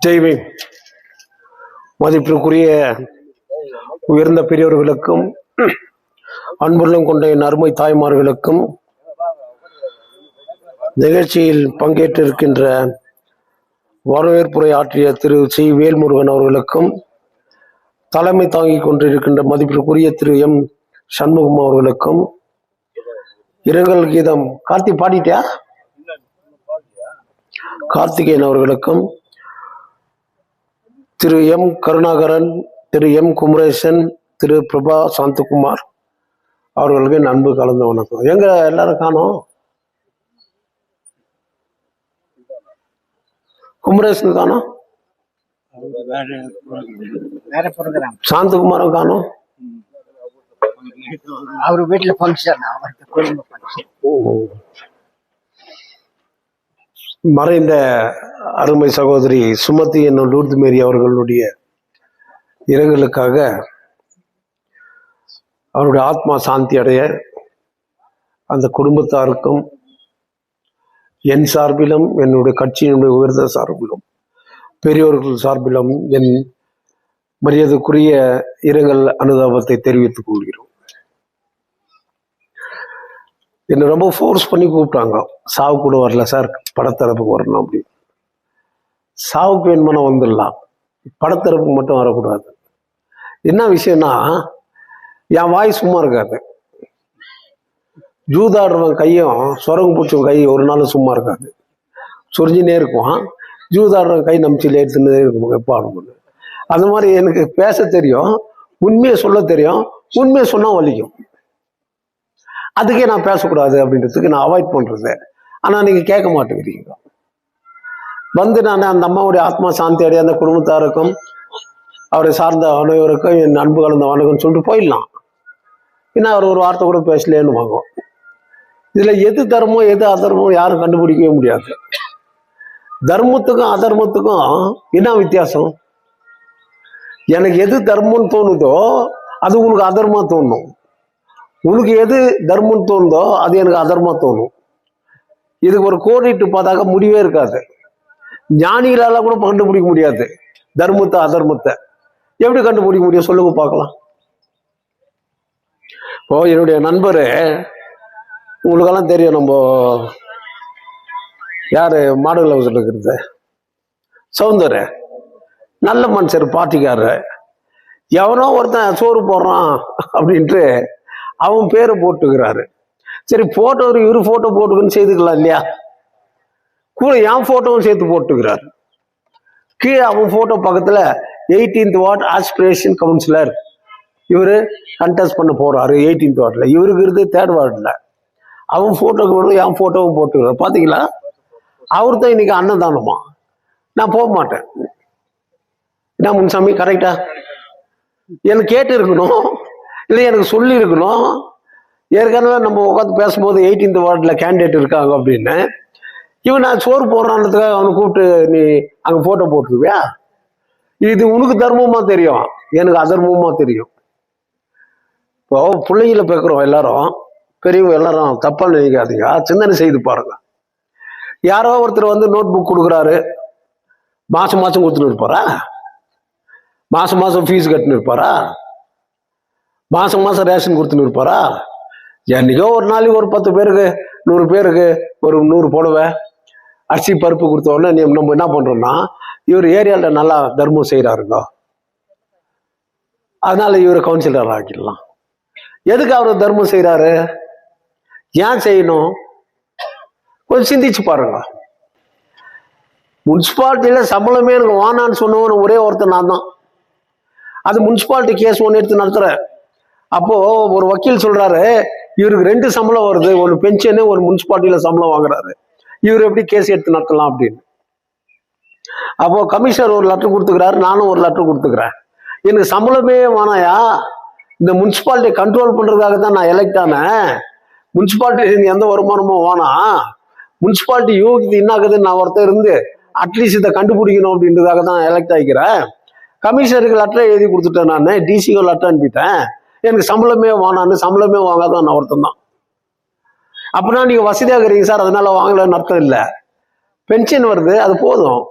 ஜெய்பீம். மதிப்பிற்குரிய உயர்ந்த பெரியவர்களுக்கும் அன்புள்ளம் கொண்ட என் அருமை தாய்மார்களுக்கும் நிகழ்ச்சியில் பங்கேற்றிருக்கின்ற வரவேற்புரை ஆற்றிய திரு சி வேல்முருகன் அவர்களுக்கும் தலைமை தாங்கிக் கொண்டிருக்கின்ற மதிப்பிற்குரிய திரு எம் சண்முகம் அவர்களுக்கும் இரங்கல் கீதம் பாடிட்டியா கார்த்திகேயன் அவர்களுக்கும் திரு எம் கருணாகரன், திரு எம் குமரேசன், திரு பிரபா சாந்தகுமார் அவர்களுக்கு என் அன்பு கலந்த வணக்கம். எங்க எல்லாரும் காணோம்? குமரேசன் காணோம், சாந்தகுமாரும் காணோம். அவர் வீட்டுல ஃபங்க்ஷன், மறைந்த அருமை சகோதரி சுமதி என்னும் லூர்து மேரி அவர்களுடைய இரங்கலுக்காக அவருடைய ஆத்மா சாந்தி அடைய அந்த குடும்பத்தாருக்கும் என் சார்பிலும் என்னுடைய கட்சியினுடைய உயர்ந்த சார்பிலும் பெரியோர்கள் சார்பிலும் என் மரியாதைக்குரிய இரங்கல் அனுதாபத்தை தெரிவித்துக் கொள்கிறோம். என்னை ரொம்ப ஃபோர்ஸ் பண்ணி கூப்பிட்டாங்க. சாவு கூட வரல சார், படத்தரப்புக்கு வரணும் அப்படின்னு. சாவுக்கு வேணுமானா வந்துடலாம், படத்தரப்புக்கு மட்டும் வரக்கூடாது. என்ன விஷயம்னா, என் வாய் சும்மா இருக்காது. ஜூதாடுறவன் கையும் சொரங்கு பூச்சவன் கை ஒரு நாள் சும்மா இருக்காது, சொரிஞ்சினே இருக்கும். ஜூதாடுறவன் கை நம்பிச்சிலே எடுத்துன்னே இருக்கும் எப்போ ஆடும்போது. அந்த மாதிரி எனக்கு பேச தெரியும், உண்மையை சொல்ல தெரியும். உண்மையை சொன்னால் வலிக்கும். அதுக்கே நான் பேசக்கூடாது அப்படின்றதுக்கு நான் அவாய்ட் பண்ணுறது. ஆனால் நீங்கள் கேட்க மாட்டேங்கிறீங்க. வந்து நான் அந்த அம்மாவுடைய ஆத்மா சாந்தி அடைய அந்த குடும்பத்தாருக்கும் அவரை சார்ந்த அனைவருக்கும் என் அன்பு கலந்த வணக்கம்னு சொல்லிட்டு போயிடலாம். ஏன்னா அவர் ஒரு வார்த்தை கூட பேசலேன்னு வாங்கும். இதில் எது தர்மம் எது அதர்மம் யாரும் கண்டுபிடிக்கவே முடியாது. தர்மத்துக்கும் அதர்மத்துக்கும் என்ன வித்தியாசம்? எனக்கு எது தர்மம்னு தோணுதோ அது உங்களுக்கு அதர்மா தோணும். உனக்கு எது தர்மம்னு தோணுதோ அது எனக்கு அதர்மா தோணும். இதுக்கு ஒரு கோடிட்டு பார்த்தாக்க முடிவே இருக்காது. ஞானிகளால கூட கண்டுபிடிக்க முடியாது தர்மத்தை அதர்மத்தை. எப்படி கண்டுபிடிக்க முடியும் சொல்லுங்க பார்க்கலாம். இப்போ என்னுடைய நண்பர், உங்களுக்கெல்லாம் தெரியும், நம்ம யாரு மாடல் ஹவுஸ்ல இருக்கிறது சவுந்தர், நல்ல மனுஷர், பார்ட்டிக்காரர். எவனோ ஒருத்தன் சோறு போடுறான் அப்படின்ட்டு அவன் பேரை போட்டுக்கிறாரு. சரி, போட்டோ இவரு போட்டோ போட்டுக்குன்னு செய்துக்கலாம் இல்லையா? கூட என் போட்டோவும் சேர்த்து போட்டுக்கிறாரு. கீழே அவன் போட்டோ பக்கத்துல 18th வார்டு ஆஸ்பிரேஷன் கவுன்சிலர் இவரு கண்டெஸ்ட் பண்ண போறாரு 18th வார்டுல. இவருக்கு இருந்து 3rd வார்டுல. அவன் போட்டோக்கு என் போட்டோவும் போட்டுக்கிறார். பாத்தீங்களா? அவரு தான் இன்னைக்கு அன்னதானமா. நான் போக மாட்டேன். என்ன முன்சாமி, கரெக்டா? எனக்கு கேட்டு இருக்கணும், இல்லை எனக்கு சொல்லி இருக்கணும். ஏற்கனவே நம்ம உட்காந்து பேசும்போது 18th வார்டில் கேண்டிடேட் இருக்காங்க அப்படின்னு, இவன் நான் சோறு போடுறான்றதுக்காக அவனை கூப்பிட்டு நீ அங்கே போட்டோ போட்டுருவியா? இது உனக்கு தர்மமா தெரியும், எனக்கு அதர்மமா தெரியும். இப்போ பிள்ளைங்களை பேக்குறோம் எல்லாரும், பெரியவங்க எல்லாரும் தப்பா நினைக்காதீங்க, சிந்தனை செய்து பாருங்க. யாரோ ஒருத்தர் வந்து நோட் புக் கொடுக்குறாரு, மாசம் மாசம் கொடுத்துட்டு இருப்பாரா? மாசம் மாசம் ஃபீஸ் கட்டுன்னு இருப்பாரா? மாசம் மாசம் ரேஷன் கொடுத்துன்னு இருப்பாரா? என்னைக்கோ ஒரு நாளைக்கு ஒரு 10 பேருக்கு 100 பேருக்கு ஒரு 100 புடவை அரிசி பருப்பு கொடுத்த உடனே நம்ம என்ன பண்றோம்னா, இவர் ஏரியால நல்லா தர்மம் செய்யறாருங்க, அதனால இவரை கவுன்சிலர் ஆக்கிடலாம். எதுக்கு அவர் தர்மம் செய்யறாரு? ஏன் செய்யணும்? கொஞ்சம் சிந்திச்சு பாருங்க. முனிசிபாலிட்டியில சம்பளமே எனக்கு வானான்னு சொன்னவன் ஒரே ஒருத்தர் நான் தான். அது முனிசிபாலிட்டி கேஸ் ஒன்று எடுத்து நடத்துறேன். அப்போ ஒரு வக்கீல் சொல்றாரு, இவருக்கு 2 சம்பளம் வருது, ஒரு பென்ஷனு ஒரு முனிசிபாலிட்டியில சம்பளம் வாங்குறாரு, இவர் எப்படி கேஸ் எடுத்து நடத்தலாம் அப்படின்னு. அப்போ கமிஷனர் ஒரு லெட்டர் கொடுத்துக்கிறாரு, நானும் ஒரு லெட்டர் கொடுத்துக்கிறேன். எனக்கு சம்பளமே வேணாயா, இந்த முனிசிபாலிட்டியை கண்ட்ரோல் பண்றதுக்காக தான் நான் எலெக்ட் ஆனேன். முனிசிபாலிட்டி எந்த வருமானமும் வேணாம், முனிசிபாலிட்டி யோகித்து என்னாக்குதுன்னு நான் ஒருத்தர் இருந்து அட்லீஸ்ட் இதை கண்டுபிடிக்கணும் அப்படின்றதுக்காக தான் எலெக்ட் ஆகிக்கிறேன். கமிஷனருக்கு லெட்டரை எழுதி கொடுத்துட்டேன், நான் டிசிஓ லெட்டர் அனுப்பிட்டேன். எனக்கு சம்பளமே வானான்னு, சம்பளமே வாங்காதான் நான் ஒருத்தன் தான். அப்படின்னா நீங்க வசதியாக இருக்கிறீங்க சார், அதனால வாங்கலன்னு அர்த்தம் இல்லை. பென்ஷன் வருது, அது போதும்.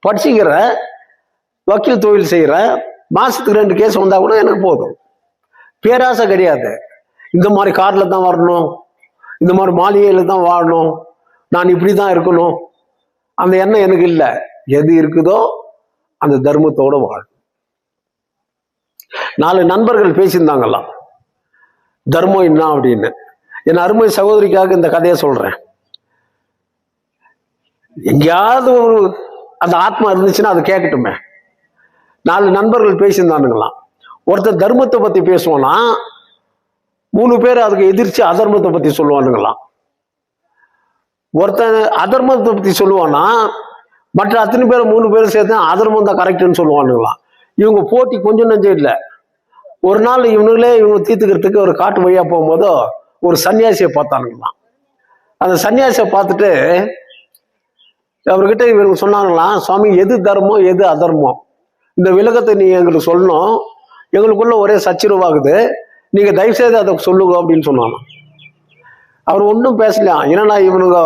படிச்சுக்கிற வக்கீல் தொழில் செய்கிறேன், மாசத்துக்கு 2 கேஸ் வந்தா கூட எனக்கு போதும். பேராசை கிடையாது. இந்த மாதிரி கார்ல தான் வரணும், இந்த மாதிரி மாளிகையில தான் வாழணும், நான் இப்படிதான் இருக்கணும், அந்த எண்ணம் எனக்கு இல்லை. எது இருக்குதோ அந்த தர்மத்தோட வாழும். 4 நண்பர்கள் பேசியிருந்தாங்களாம் தர்மம் என்ன அப்படின்னு. என் அருமை சகோதரிக்காக இந்த கதையை சொல்றேன். எங்கேயாவது ஒரு அந்த ஆத்மா இருந்துச்சுன்னா அது கேட்கட்டுமே. 4 நண்பர்கள் பேசியிருந்தானுங்களாம். ஒருத்தர் தர்மத்தை பத்தி பேசுவானா, 3 பேர் அதுக்கு எதிர்த்து அதர்மத்தை பத்தி சொல்லுவானுங்களாம். ஒருத்தன் அதர்மத்தை பத்தி சொல்லுவானா, மற்ற அத்தனை பேர் 3 பேரும் சேர்த்து அதர்மம் தான் கரெக்டுன்னு சொல்லுவானுங்களாம். இவங்க போட்டி கொஞ்சம் நஞ்சம் இல்லை. ஒரு நாள் இவங்க தீர்த்துக்கிறதுக்கு ஒரு காட்டு வழியா போகும்போது ஒரு சன்னியாசியை பார்த்தானுங்களாம். அந்த சன்னியாசியை பார்த்துட்டு அவர்கிட்ட இவங்க சொன்னாங்களாம், சுவாமி எது தர்மம் எது அதர்மம், இந்த விளக்கத்தை நீ எங்களுக்கு சொல்லணும், எங்களுக்குள்ள ஒரே சச்சரவாகுது, நீங்க தயவு செய்து அதை சொல்லுங்க அப்படின்னு சொன்னாங்க. அவர் ஒன்றும் பேசலையா. ஏன்னா இவனுங்க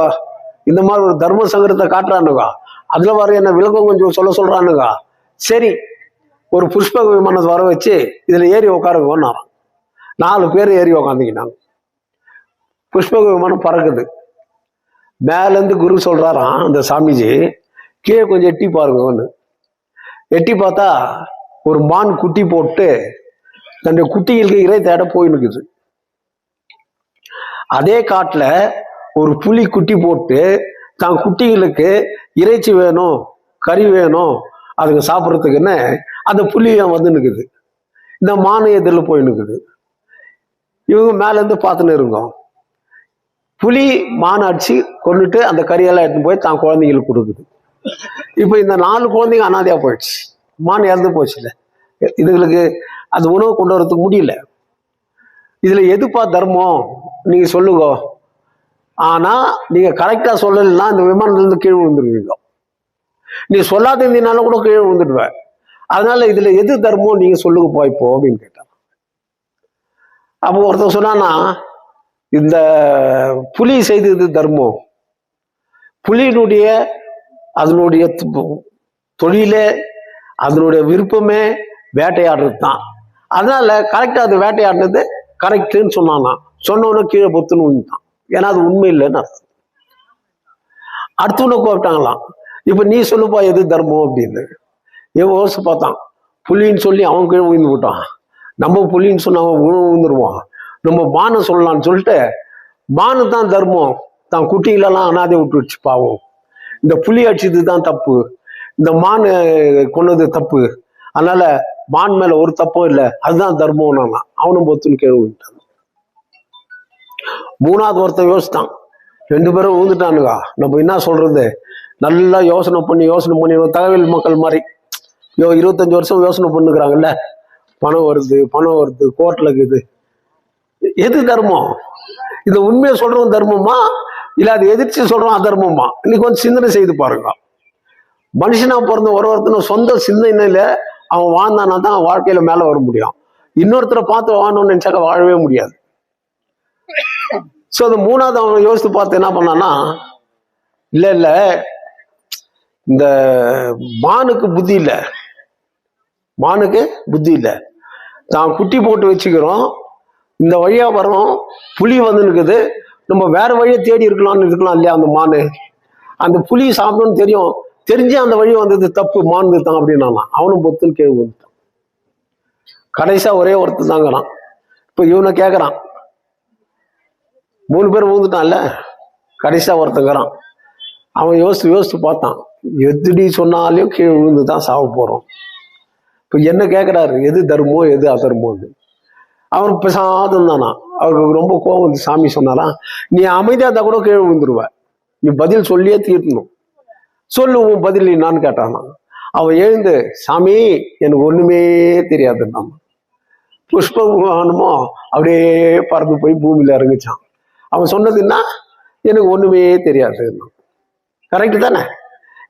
இந்த மாதிரி ஒரு தர்ம சங்கரத்தை காட்டுறானுங்க, அதுல வர என்ன விளக்கம் கொஞ்சம் சொல்றானுங்க. சரி, ஒரு புஷ்பக விமானத்தை வர வச்சு இதுல ஏறி உட்காருங்கன்னாராம். 4 பேர் ஏறி உக்காந்துக்கிட்டாங்க. புஷ்பக விமானம் பறக்குது. மேலேருந்து குரு சொல்றாராம் அந்த சாமிஜி, கீழே கொஞ்சம் எட்டி பாருங்கன்னு. எட்டி பார்த்தா ஒரு மான் குட்டி போட்டு தன்னுடைய குட்டிகளுக்கு இறை தேட போயினுக்குது. அதே காட்டுல ஒரு புலி குட்டி போட்டு தான் குட்டிகளுக்கு இறைச்சி வேணும், கறி வேணும், அதுக்கு சாப்பிட்றதுக்குன்னு அந்த புலியை வந்து நிற்குது. இந்த மானு எதிரில் போய் நிற்குது. இவங்க மேலேருந்து பார்த்துன்னு இருக்கோம். புலி மான் அடிச்சு கொண்டுட்டு அந்த கறியெல்லாம் எடுத்துன்னு போய் தான் குழந்தைங்களுக்கு கொடுக்குது. இப்போ இந்த 4 குழந்தைங்க அனாதையா போயிடுச்சு. மான் இறந்து போச்சு. இல்லை, இதுகளுக்கு அது உணவு கொண்டு வரதுக்கு முடியல. இதுல எதுப்பா தர்மம் நீங்க சொல்லுங்க. ஆனா நீங்க கரெக்டா சொல்லலைன்னா இந்த விமானத்திலிருந்து கீழே விழுந்துருவீங்க. நீ சொல்லாத இருந்தீங்கனாலும் கூட கீழே விழுந்துடுவேன். அதனால இதுல எது தர்மம் நீங்க சொல்லுங்கப்பா இப்போ அப்படின்னு கேட்டான். அப்போ ஒருத்தன் சொன்னான்னா, இந்த புலி செய்தது தர்மம். புலியினுடைய அதனுடைய தொழிலே அதனுடைய விருப்பமே வேட்டையாடுறது தான். அதனால கரெக்டா அது வேட்டையாடுறது கரெக்டுன்னு சொன்னானா. சொன்னவன கீழே பொத்துன்னு விழுந்தான். ஏன்னா அது உண்மை இல்லைன்னு அர்த்தம். அடுத்தவனை கூப்பிட்டாங்களாம், இப்ப நீ சொல்லுப்பா எது தர்மம் அப்படின்னு. இவன் யோசிச்சு பார்த்தான். புலின்னு சொல்லி அவன் கீழே விழுந்து விட்டான். நம்ம புலின்னு சொன்ன அவன் விழுந்துருவான். நம்ம மானை சொல்லலாம்னு சொல்லிட்டு மானு தான் தர்மம், தான் குட்டிகளெல்லாம் அனாதை விட்டுருச்சு பாவம். இந்த புலி அடிச்சது தான் தப்பு, இந்த மான் கொன்னது தப்பு, அதனால மான் மேல ஒரு தப்பும் இல்லை, அதுதான் தர்மம். அவனும் பொத்துன்னு கீழே விழுந்துட்டான். 3வது ஒருத்தன் யோசித்தான். 2 பேரும் விழுந்துட்டானுங்க. நம்ம என்ன சொல்றது, நல்லா யோசனை பண்ணி தகவல் மக்கள் மாதிரி 25 வருஷம் யோசனை பண்ணுக்கிறாங்கல்ல, பணம் வருது கோர்ட்ல இருக்குது, எது தர்மம், இந்த உண்மையை சொல்றவன் தர்மமா இல்ல அது எதிர்த்து சொல்றோம் அதர்மமா? இன்னைக்கு கொஞ்சம் சிந்தனை செய்து பாருங்க. மனுஷனா பிறந்த ஒருத்தனும் சொந்த சிந்தனையில அவன் வாழ்ந்தானா தான் வாழ்க்கையில மேல வர முடியும். இன்னொருத்தரை பார்த்து வாழணும்னு நினைச்சாக்க வாழவே முடியாது. சோ அது 3வது அவன் யோசித்து பார்த்து என்ன பண்ணான்னா, இல்ல இந்த மானுக்கு புத்தி இல்லை, தான் குட்டி போட்டு வச்சுக்கிறோம், இந்த வழியா வரோம், புலி வந்து நிற்குது, நம்ம வேற வழியை தேடி இருக்கலாம் இல்லையா. அந்த மானு அந்த புலி சாப்பிடணும்னு தெரிஞ்சு அந்த வழி வந்தது தப்பு, மான் தான் அப்படின்னா அவனும் பொத்துன்னு கேள்வி வந்துட்டான். கடைசியா ஒரே ஒருத்தர் தாங்கிறான். இப்ப இவனை கேட்கறான், 3 பேர் விழுந்துட்டான்ல, கடைசியா ஒருத்தங்கிறான். அவன் யோசித்து பார்த்தான், எதுடி சொன்னாலையும் கீழே விழுந்து தான் சாவ போறோம். இப்ப என்ன கேட்கிறாரு, எது தர்மம் எது அதர்மம்? அவர் பேசாதும் தானா. அவருக்கு ரொம்ப கோபம் வந்து சாமி சொன்னாரா, நீ அமைதியா இருந்தா கூட கீழே விழுந்துருவ, நீ பதில் சொல்லியே தீர்த்தணும், சொல்லு உன் பதில் என்னான்னு கேட்டானா. அவன் எழுந்து, சாமி எனக்கு ஒண்ணுமே தெரியாதுன்னா. புஷ்ப விமானமோ அப்படியே பறந்து போய் பூமியில இறங்கிச்சான். அவன் சொன்னதுன்னா எனக்கு ஒண்ணுமே தெரியாது. கரெக்டு தானே?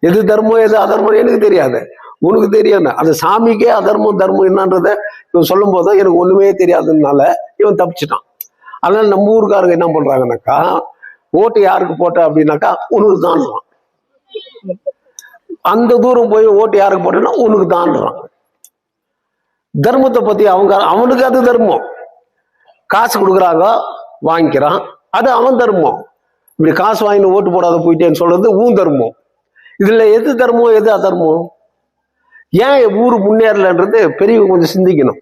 எது தர்மம் எது அதர்மம் எனக்கு தெரியாது, உனக்கு தெரியாது. அந்த சாமிக்கே அதர்மம் தர்மம் என்னன்றத இவன் சொல்லும் போது எனக்கு ஒண்ணுமே தெரியாதுனால இவன் தப்பிச்சிட்டான். அதனால நம்ம ஊருக்காரங்க என்ன பண்றாங்கன்னாக்கா, ஓட்டு யாருக்கு போட்ட அப்படின்னாக்கா உனக்கு தான். அந்த தூரம் போய் ஓட்டு யாருக்கு போட்டேன்னா உனக்கு தான்றான். தர்மத்தை பத்தி அவனுக்கு அது தர்மம். காசு கொடுக்குறாங்க, வாங்கிக்கிறான், அது அவன் தர்மம். இப்படி காசு வாங்கிட்டு ஓட்டு போடாத போயிட்டேன்னு சொல்றது ஊன் தர்மம். இதுல எது தர்மம் எது அதர்மம்? ஏன் ஊரு முன்னேறலன்றது பெரியவங்க கொஞ்சம் சிந்திக்கணும்.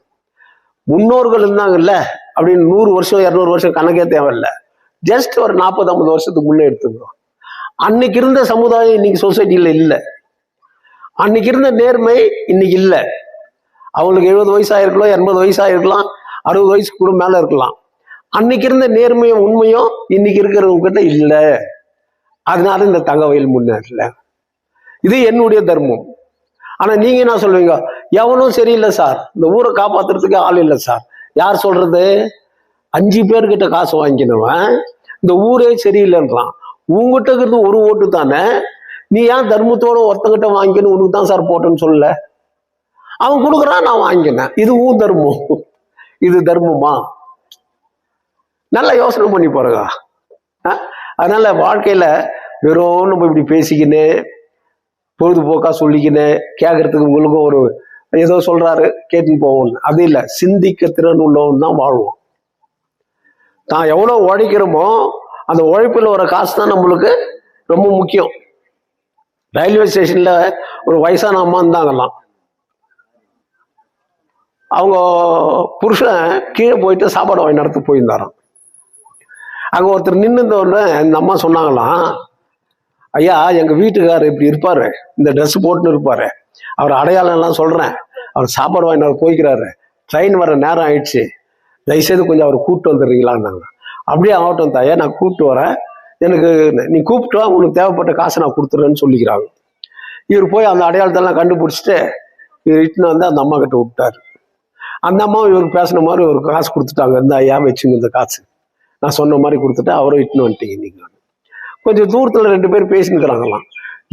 முன்னோர்கள் இருந்தாங்கல்ல அப்படின்னு 100 வருஷம் 200 வருஷம் கணக்கே தேவையில்லை. ஜஸ்ட் ஒரு 40-50 வருஷத்துக்கு முன்னே எடுத்துக்கிறோம். அன்னைக்கு இருந்த சமுதாயம் இன்னைக்கு சொசைட்டில இல்லை. அன்னைக்கு இருந்த நேர்மை இன்னைக்கு இல்லை. அவங்களுக்கு 70 வயசாயிருக்கலாம், 80 வயசாயிருக்கலாம், 60 வயசுக்கு கூட மேல இருக்கலாம். அன்னைக்கு இருந்த நேர்மையும் உண்மையும் இன்னைக்கு இருக்கிறவங்க கிட்ட இல்லை. அதனால இந்த தங்கவயல் முன்னேறல. இது என்னுடைய தர்மம். ஆனா நீங்க என்ன சொல்லுவீங்க? எவனும் சரியில்லை சார், இந்த ஊரை காப்பாத்துறதுக்கு ஆள் இல்லை சார். யார் சொல்றது? 5 பேர்கிட்ட காசு வாங்கினவன் இந்த ஊரே சரியில்லைன்றான். உங்ககிட்ட இருக்கிறது ஒரு ஓட்டு தானே. நீ ஏன் தர்மத்தோட ஒருத்தங்கிட்ட வாங்கிக்கணும், உனக்கு தான் சார் போட்டேன்னு சொல்லல. அவன் கொடுக்குறான், நான் வாங்கினேன். இது ஊன் தர்மம். இது தர்மமா? நல்லா யோசனை பண்ணி பாருங்க. அதனால வாழ்க்கையில வெறும் நம்ம இப்படி பேசிக்கின்னு பொழுதுபோக்கா சொல்லிக்கின்னு கேட்கறதுக்கு உங்களுக்கும் ஒரு ஏதோ சொல்றாரு கேட்டுன்னு போவோம், அது இல்லை. சிந்திக்க திறன் உள்ளவன் தான் வாழ்வோம். தான் எவ்வளவு உழைக்கிறோமோ அந்த உழைப்புல வர காசு தான் நம்மளுக்கு ரொம்ப முக்கியம். ரயில்வே ஸ்டேஷன்ல ஒரு வயசான அம்மா இருந்தாங்கலாம். அவங்க புருஷன் கீழே போயிட்டு சாப்பாடு வாங்கி நடத்து போயிருந்தாராம். அங்க ஒருத்தர் நின்று இருந்தோடனே இந்த அம்மா சொன்னாங்களாம், ஐயா எங்க வீட்டுக்காரர் இப்படி இருப்பாரு, இந்த ட்ரெஸ் போட்டுன்னு இருப்பாரு, அவர் அடையாளம் எல்லாம் சொல்றேன், அவர் சாப்பாடு வாங்கிட்டு போய்க்கிறாரு, ட்ரெயின் வர நேரம் ஆயிடுச்சு, தயவுசெய்து கொஞ்சம் அவர் கூப்பிட்டு வந்துடுறீங்களான்னாங்க. அப்படியே ஆகட்டும் தாயா, நான் கூப்பிட்டு வரேன், எனக்கு நீ கூப்பிட்டு வா, உனக்கு தேவைப்பட்ட காசை நான் கொடுத்துறேன்னு சொல்லிக்கிறாங்க. இவர் போய் அந்த அடையாளத்தெல்லாம் கண்டுபிடிச்சிட்டு இவர் இட்டுன்னு வந்து அந்த அம்மா கிட்ட விட்டாரு. அந்த அம்மா இவர் பேசின மாதிரி ஒரு காசு கொடுத்துட்டாங்க. இந்த ஐயா வச்சுங்க இந்த காசு, நான் சொன்ன மாதிரி கொடுத்துட்டு அவரும் இட்டுன்னு வந்துட்டீங்க. நீங்க கொஞ்சம் தூரத்துல 2 பேர் பேசினுக்கிறாங்களாம்.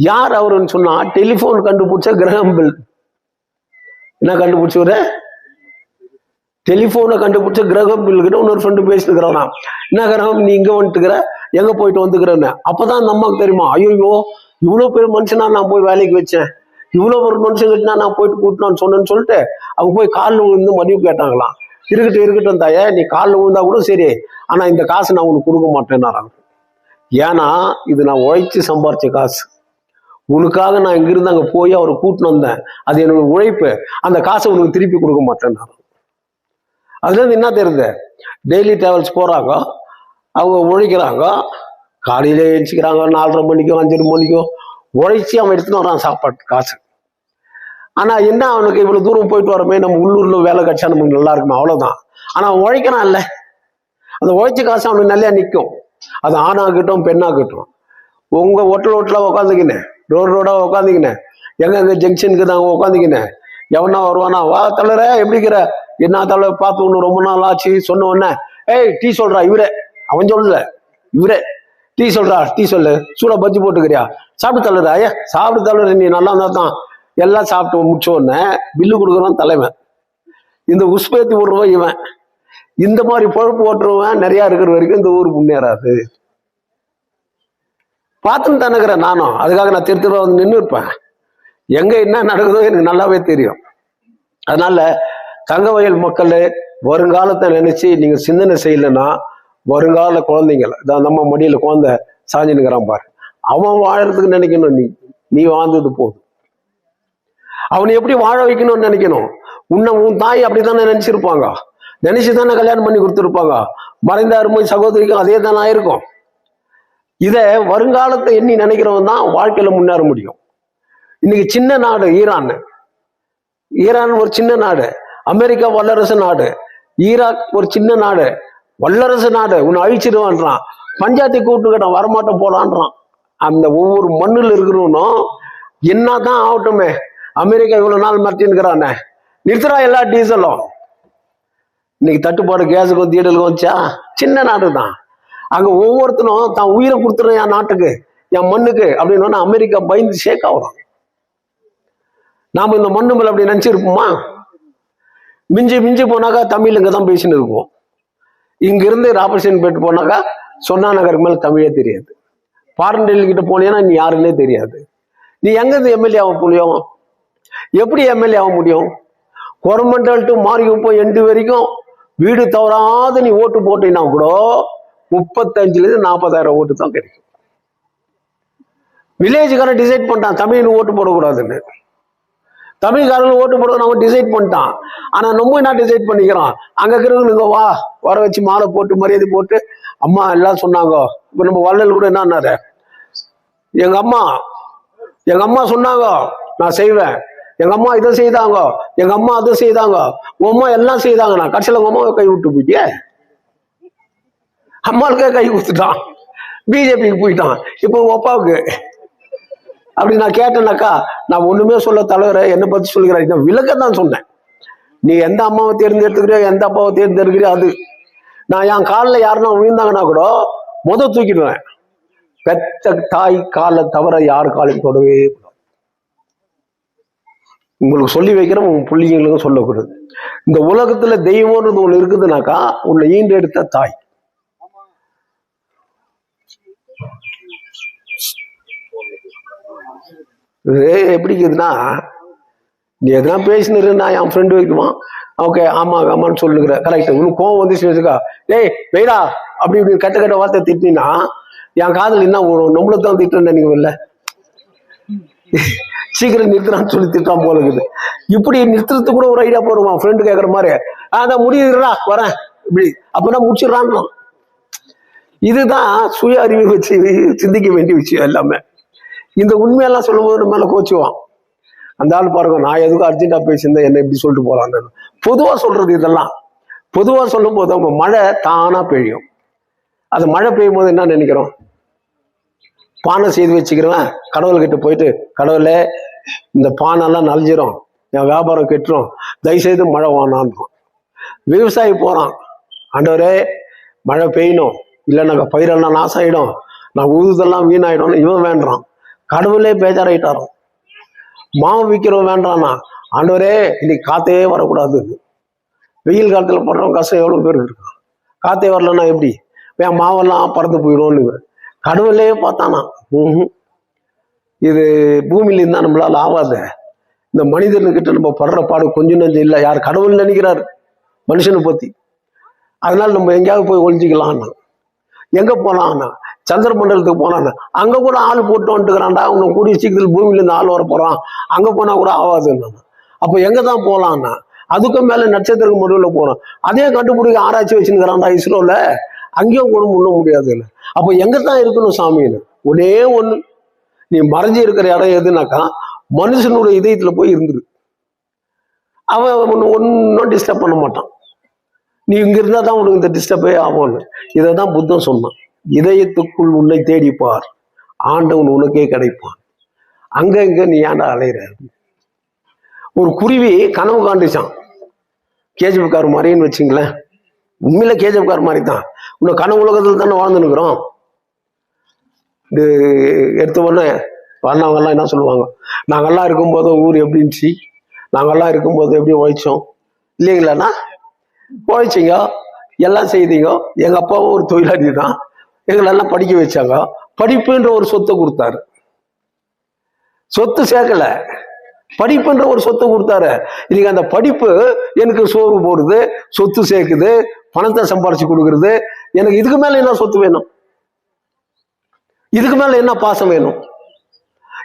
யார் அவருன்னு சொன்னா, டெலிபோன் கண்டுபிடிச்ச கிரகம் பெல். என்ன கண்டுபிடிச்சவரு? டெலிபோனை கண்டுபிடிச்ச கிரகம் பெல் கிட்ட இன்னொரு ஃப்ரெண்டு பேசினுக்கிறானா, என்ன கிரகம் நீ இங்க வந்துட்டுக்கிற, எங்க போயிட்டு வந்துக்கிறேன்னு. அப்பதான் அந்த அம்மாவுக்கு தெரியுமா, ஐயோ இவ்வளவு பெரிய மனுஷனா நான் போய் வேலைக்கு வச்சேன், இவ்வளவு ஒரு மனுஷங்கிட்ட நான் போயிட்டு கூட்டினான்னு சொன்னேன்னு சொல்லிட்டு அவங்க போய் காலில் விழுந்து மன்னிப்பு கேட்டாங்களாம். இருக்கட்டும் தாயா, நீ காலில் விழுந்தா கூட சரி, ஆனா இந்த காசு நான் உனக்கு கொடுக்க மாட்டேன்னாராங்க. ஏன்னா இது நான் உழைச்சி சம்பாரிச்ச காசு, உனக்காக நான் இங்கிருந்து அங்க போய் அவரை கூட்டின்னு வந்தேன், அது என்னோட உழைப்பு, அந்த காசை உனக்கு திருப்பி கொடுக்க மாட்டேன்னாராங்க. அதுல இருந்து என்ன தெரியுது, டெய்லி டிராவல்ஸ் போறாங்க, அவங்க உழைக்கிறாங்க, காலையில எழுச்சிக்கிறாங்க, 4:30 மணிக்கோ 5:30 மணிக்கோ உழைச்சி அவன் எடுத்துன்னு வரான் சாப்பாட்டு காசு. ஆனா என்ன, அவனுக்கு இவ்வளவு தூரம் போயிட்டு வரமே, நம்ம உள்ளூர்ல வேலை கிடைச்சா நமக்கு நல்லா இருக்குமா, அவ்வளவுதான். ஆனா அவன் உழைக்கிறான் இல்ல, அந்த உழைச்ச காசு அவனுக்கு நல்லா நிற்கும். அது ஆணாகட்டும் பெண்ணாகட்டும். உங்க ஹோட்டலா உட்காந்துக்கினேன், ரோடா உட்காந்துக்கினேன், எங்க ஜங்ஷனுக்கு தான் உட்காந்துக்கினேன், எவனா வருவானா, வா தளர எப்படிங்கிற, என்ன தலை பார்த்து ஒண்ணு ரொம்ப நாள் ஆச்சு, சொன்ன உடனே ஏய் டீ சொல்றா, இவரே அவன் சொல்லல, இவரே டீ சொல்றா, டீ சொல்லு, சூடா பஜ்ஜி போட்டுக்கிறியா, சாப்பிட்டு தள்ளுற, ஐயா சாப்பிட்டு தள்ளுற, நீ நல்லா இருந்தா தான். எல்லாம் சாப்பிட்டு முடிச்ச உடனே பில்லு கொடுக்குறான் தலைவன், இந்த உஸ்பேத்தி விடுறவன் இவன். இந்த மாதிரி பொழப்பு ஓட்டுறவன் நிறைய இருக்கிற வரைக்கும் இந்த ஊர் முன்னேறாது. பார்த்துன்னு தானுக்கிறேன் நானும், அதுக்காக நான் திரும்ப வந்து நின்று இருப்பேன். எங்க என்ன நடக்குதோ எனக்கு நல்லாவே தெரியும். அதனால தங்கவயல் மக்கள் வருங்காலத்தை நினைச்சு நீங்க சிந்தனை செய்யலைன்னா, வருங்கால குழந்தைங்கள நம்ம மடியில குழந்தை சாஞ்சினுக்கிறான் பாரு, அவன் வாழறதுக்கு நினைக்கணும். நீ வாழ்ந்தது போதும். அவனை எப்படி வாழ வைக்கணும்னு நினைக்கணும். உன் தாய் அப்படித்தானே நினைச்சிருப்பாங்க, நினைச்சுதானே கல்யாணம் பண்ணி கொடுத்துருப்பாங்க. மறைந்த அருமை சகோதரிக்கும் அதே தானே ஆயிருக்கும். இத வருங்காலத்தை எண்ணி நினைக்கிறவன் தான் வாழ்க்கையில முன்னேற முடியும். இன்னைக்கு சின்ன நாடு ஈரான் ஒரு சின்ன நாடு, அமெரிக்கா வல்லரசு நாடு, ஈராக் ஒரு சின்ன நாடு, வல்லரசு நாடு. உன்னை அழிச்சிடுவான்றான், பஞ்சாயத்தை கூப்பிட்டுக்கிட்டான், வரமாட்டோம் போலான்றான். அந்த ஒவ்வொரு மண்ணில் இருக்கிறவனும் என்னதான் ஆகட்டுமே, அமெரிக்கா இவ்வளவு நாள் மறைச்சுக்கிறானே, நிறுத்துறா எல்லா டீசலும். இன்னைக்கு தட்டுப்பாடு கேஸுக்கு தீடலுக்கு வந்துச்சா, சின்ன நாடு தான். அங்க ஒவ்வொருத்தனும் தான் உயிரை கொடுத்துறேன் என் நாட்டுக்கு, என் மண்ணுக்கு அப்படின்னு அமெரிக்கா பயந்து ஷேக் ஆகுறான். நாம இந்த மண்ணு மேல அப்படி நினைச்சிருப்போமா? மிஞ்சி போனாக்கா தமிழ் இங்க தான் பேசின்னு இருப்போம். இங்க இருந்து ராபர்ட்சன் பேட்டு போனாக்கா சொன்னா நகருக்கு மேல தமிழே தெரியாது. ஃபாரின் டெல்லி கிட்ட போனீங்கன்னா நீ யாருன்னே தெரியாது. நீ எங்கிருந்து எம்எல்ஏ ஆக முடியும்? எப்படி எம்எல்ஏ ஆக முடியும்? கொரமண்டல் டு மாரிகுப்பம் எண்டு வரைக்கும் வீடு தவறாத நீ ஓட்டு போட்டீங்கன்னா கூட 35,000 40,000 ஓட்டு தான் கிடைக்கும். வில்லேஜுக்காரன் டிசைட் பண்ணிட்டான் தமிழ் ஓட்டு போடக்கூடாதுன்னு. தமிழ்காரர்கள் ஓட்டு போட நம்ம டிசைட் பண்ணிட்டான். ஆனா நம்ம என்ன டிசைட் பண்ணிக்கிறோம்? அங்க இருக்கிறவங்க வா வர வச்சு மாலை போட்டு மரியாதை போட்டு அம்மா எல்லாம் சொன்னாங்க. இப்ப நம்ம வள்ளல் கூட என்னன்னாரு, எங்க அம்மா சொன்னாங்க நான் செய்வேன், எங்க அம்மா இதை செய்தாங்க, எங்க அம்மா அதை செய்தாங்க, உங்க அம்மா எல்லாம் செய்தாங்க, நான் கடைசியில உங்க அம்மாவை கை விட்டு போயிட்டே அம்மாவுக்கே கை கொடுத்துட்டான், பிஜேபிக்கு போயிட்டான். இப்போ உங்க அப்பாவுக்கு அப்படி நான் கேட்டேன்னாக்கா நான் ஒண்ணுமே சொல்ல தலைவரை என்னை பத்தி சொல்லுகிறேன், விளக்கத்தான் சொன்னேன். நீ எந்த அம்மாவை தேர்ந்தெடுத்துக்கிறியோ எந்த அப்பாவை தேர்ந்தெடுக்கிறியோ அது. நான் என் காலில் யாருன்னா விழுந்தாங்கன்னா கூட தூக்கிடுவேன். பெத்த தாய் காலை தவிர யாரு காலையும் தொடவே கூடாது. உங்களுக்கு சொல்லி வைக்கிறோம், உங்க பிள்ளைங்களுக்கும் சொல்லக்கூடாது. இந்த உலகத்துல தெய்வம்ன்றது ஒண்ணு இருக்குதுனாக்கா உன்னை ஈண்டெடுத்த தாய். எப்படி இருக்குதுன்னா, நீ எதனா பேசினு நான் என் ஃப்ரெண்டு வைக்குவான், ஓகே ஆமா ஆமான்னு சொல்லுகிற கரெக்ட். உனக்கு கோவம் வந்துச்சு வச்சுக்கா, டேய் வெயிடா அப்படி இப்படி கட்ட வார்த்தை திட்டினா என் காதல் என்ன நம்மள தான் திட்டுன்னு நினைக்கவில்லை, சீக்கிரம் நிறுத்துறான்னு சொல்லி திட்டான் போல இருக்குது. இப்படி நிறுத்துறது கூட ஒரு ஐடியா போடுவான் ஃப்ரெண்டு கேட்கற மாதிரி, அதான் முடியுதுடா வரேன் இப்படி அப்பதான் முடிச்சிடறான். இதுதான் சுய அறிவை வச்சு சிந்திக்க வேண்டிய விஷயம் எல்லாமே. இந்த உண்மையெல்லாம் சொல்லும் போது மேல கோச்சுவான் அந்த ஆள். பாருங்க நான் எதுக்கும் அர்ஜென்டா பேசியிருந்தேன் என்ன இப்படி சொல்லிட்டு போறான்னு. பொதுவா சொல்றது இதெல்லாம். பொதுவா சொல்லும் போது அவங்க மழை தானா பெய்யும். அது மழை பெய்யும் போது என்ன நினைக்கிறோம்? பானை செய்து வச்சுக்கிறவன் கடவுள்கிட்ட போயிட்டு, கடவுளே இந்த பானைல்லாம் நலஞ்சிரும், என் வியாபாரம் கெட்டுரும், தயவுசெய்து மழை வானான்றோம். விவசாயி போறான், ஆண்டவரே மழை பெய்யணும், இல்லை நாங்கள் பயிரெல்லாம் நாசம் ஆயிடும், நான் உழுதெல்லாம் வீணாயிடும்னு இவன் வேண்டான். கடவுளே பேஜாராயிட்டாரோம். மாவு விற்கிறவன் வேண்டானா, ஆண்டவரே இன்னைக்கு காத்தே வரக்கூடாது. வெயில் காலத்துல போடுறவன் கஷ்டம் எவ்வளவு பேர் இருக்கு. காத்தே வரலன்னா எப்படி? என் மாவெல்லாம் பறந்து போயிடும்னு கடவுளே பார்த்தானா. இது பூமியில இருந்தா நம்மளால ஆகாது. இந்த மனிதனுக்கிட்ட நம்ம படுற பாடு கொஞ்சம் நஞ்சம் இல்லை. யார் கடவுள் நினைக்கிறாரு மனுஷனை பத்தி. அதனால நம்ம எங்கேயாவது போய் ஒழிஞ்சிக்கலாம்னா, எங்க போனான்னா சந்திர மண்டலத்துக்கு போனான்னு அங்க கூட ஆள் போட்டு வந்துட்டுக்கிறான்டா, அவனை கூடிய சீக்கிரத்தில் பூமியில இருந்து ஆள் வர போறான், அங்க போனா கூட ஆகாதுன்னு. அப்ப எங்க தான் போலான்னா அதுக்கும் மேல நட்சத்திரக்கு முடிவுல போறோம். அதே கண்டுபிடிக்க ஆராய்ச்சி வச்சுக்கிறான்டா இஸ்ரோல, அங்கேயும் கூட முன்ன முடியாதுன்னு. அப்ப எங்கதான் இருக்கணும் சாமின்னு ஒரே ஒண்ணு, நீ மறைஞ்சி இருக்கிற இடம் எதுனாக்கா மனுஷனுடைய இதயத்துல போய் இருந்துரு. அவன் ஒன்னும் டிஸ்டர்ப் பண்ண மாட்டான். நீ இங்க இருந்தா தான் உனக்கு இந்த டிஸ்டர்பே ஆகும்னு. இதைதான் புத்தம் சொன்னான். இதயத்துக்குள் உன்னை தேடிப்பார், ஆண்டவன் உனக்கே கிடைப்பான். அங்க இங்க நீ ஏன்டா அலையிற? ஒரு குருவி கனவு காண்டுச்சான் கேஜிஎஃப் கார் மாதிரின்னு வச்சுங்களேன். உண்மையில கேஜிஎஃப் கார் மாதிரி தான். இன்னும் கனவு உலகத்துல தானே வாழ்ந்துருக்குறோம். இது எடுத்த உடனே வாழ்ந்தவங்கெல்லாம் என்ன சொல்லுவாங்க, நாங்கெல்லாம் இருக்கும்போது ஊர் எப்படி இருந்துச்சு, நாங்கெல்லாம் இருக்கும்போது எப்படி உழைச்சோம் இல்லைங்களாண்ணா? உழைச்சிங்க, எல்லாம் செய்தீங்க. எங்க அப்பாவும் ஒரு தொழிலாளி தான், எங்களெல்லாம் படிக்க வச்சாங்க. படிப்புன்ற ஒரு சொத்தை கொடுத்தாரு. சொத்து சேர்க்கல, படிப்புன்ற ஒரு சொத்தை கொடுத்தாரு. இன்னைக்கு அந்த படிப்பு எனக்கு சோறு போடுது, சொத்து சேர்க்குது, பணத்தை சம்பாரிச்சு கொடுக்குறது. எனக்கு இதுக்கு மேல என்ன சொத்து வேணும்? இதுக்கு மேல என்ன பாசம் வேணும்?